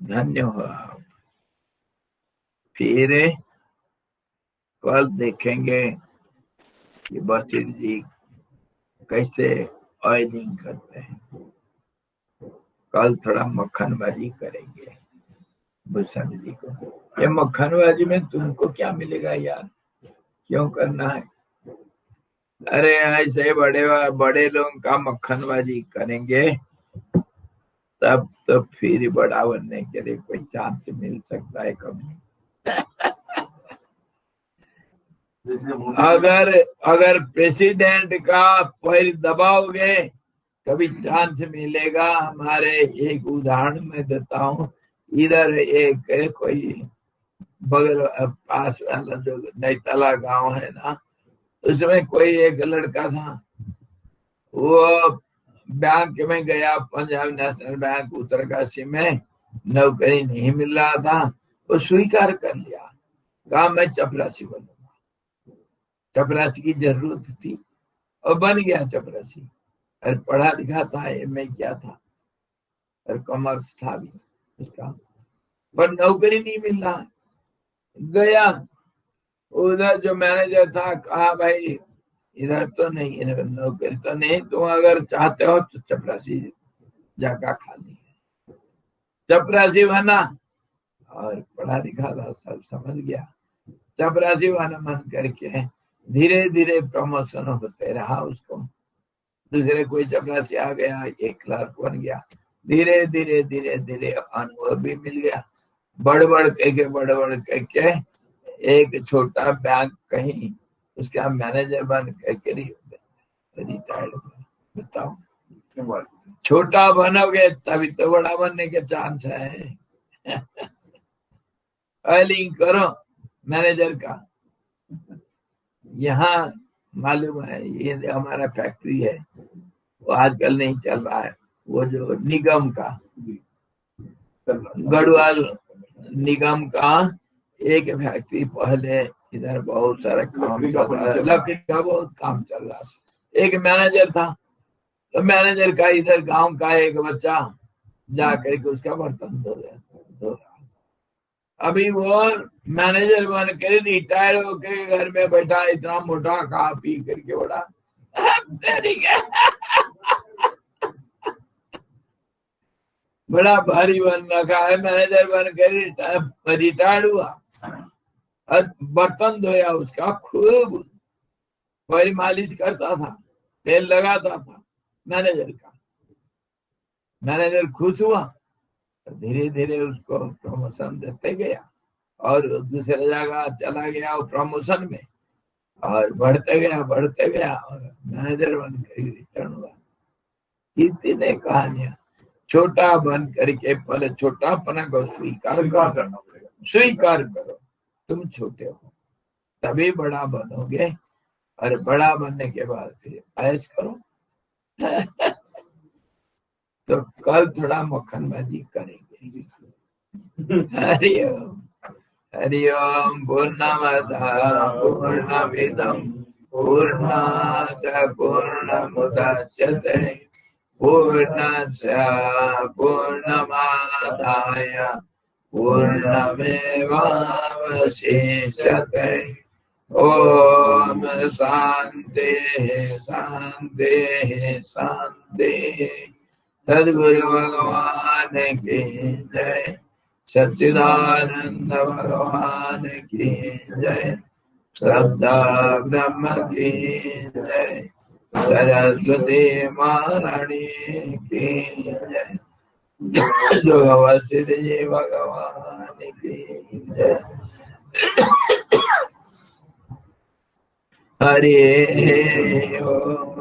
Speaker 1: धन्य हो आप। फिर कल देखेंगे कि बशीर जी कैसे ऑयलिंग करते हैं। कल थोड़ा मक्खनबाजी करेंगे भूषण जी को। ये मक्खनबाजी में तुमको क्या मिलेगा यार, क्यों करना है? अरे ऐसे बड़े बड़े लोगों का मक्खनबाजी करेंगे तब तो फिर बड़ा बनने के लिए कोई चांस मिल सकता है कभी। अगर प्रेसिडेंट का पैर दबाओगे कभी चांस मिलेगा। हमारे एक उदाहरण में देता हूँ, इधर एक कोई बगल पास वाला जो नैतला गांव है ना, उसमें कोई एक लड़का था, वो बैंक में गया, पंजाब नेशनल बैंक उत्तरकाशी में, नौकरी नहीं मिल रहा था, वो स्वीकार कर लिया, कहा मैं चपरासी बनूंगा। चपरासी की जरूरत थी और बन गया चपरासी। और पढ़ा लिखा था, एमए किया था और कॉमर्स था भी उसका, पर नौकरी नहीं मिल रहा। गया उधर जो मैनेजर था, कहा भाई इधर तो नहीं, नौकरी तो नहीं, तुम अगर चाहते हो तो चपरासी जगह खाली है। चपरासी बना और पढ़ा लिखा था, सब समझ गया। चपरासी बना मन करके धीरे धीरे प्रमोशन होते रहा उसको। दूसरे कोई चपरासी आ गया, एक क्लर्क बन गया। धीरे धीरे धीरे धीरे अनुभव भी मिल गया। बढ़ बढ़ करके एक छोटा बैंक कहीं उसका मैनेजर बन करके रिटायर्ड हुआ। बताओ, छोटा बनोगे तभी तो बड़ा बनने के चांस है। लिंक करो मैनेजर का। यहाँ मालूम है, ये हमारा फैक्ट्री है, वो आजकल नहीं चल रहा है, वो जो निगम का, गढ़वाल निगम का एक फैक्ट्री पहले इधर बहुत सारा काम चल रहा है, लकड़ी का बहुत काम चल रहा है। एक मैनेजर था, तो मैनेजर का इधर गांव का एक बच्चा जाकर के उसका बर्तन धो रहा। अभी वो मैनेजर बन कर रिटायर होके घर में बैठा, इतना मोटा खा पी करके बड़ा बड़ा भारी बन रखा है। मैनेजर बन कर रिटायर्ड हुआ और बर्तन धोया उसका खूब, कोई मालिश करता था, तेल लगाता था मैनेजर का। मैनेजर खुश हुआ, धीरे धीरे उसको प्रमोशन देते गया और दूसरे जगह चला गया प्रमोशन में, और बढ़ते गया और मैनेजर बन कर रिटर्न हुआ। कितने कहानियां। छोटा बन करके पहले छोटापना को स्वीकार करो। तुम छोटे हो तभी बड़ा बनोगे, और बड़ा बनने के बाद फिर ऐश करो। तो कल थोड़ा मक्खनबाजी करेंगे। हरिओम हरिओम। पूर्णमदः पूर्णमिदं पूर्णात् पूर्णमुदच्यते पूर्णस्य पूर्णमादाय पूर्णमेवावशिष्यते। ओम शांति शांति शांति। सद्गुरु भगवान की जय। सच्चिदानंद भगवान की जय। श्रद्धा ब्रह्म की जय। सरस्वती महारानी की जय। जो अवस्थित जी भगवान की जय। हरे ओम।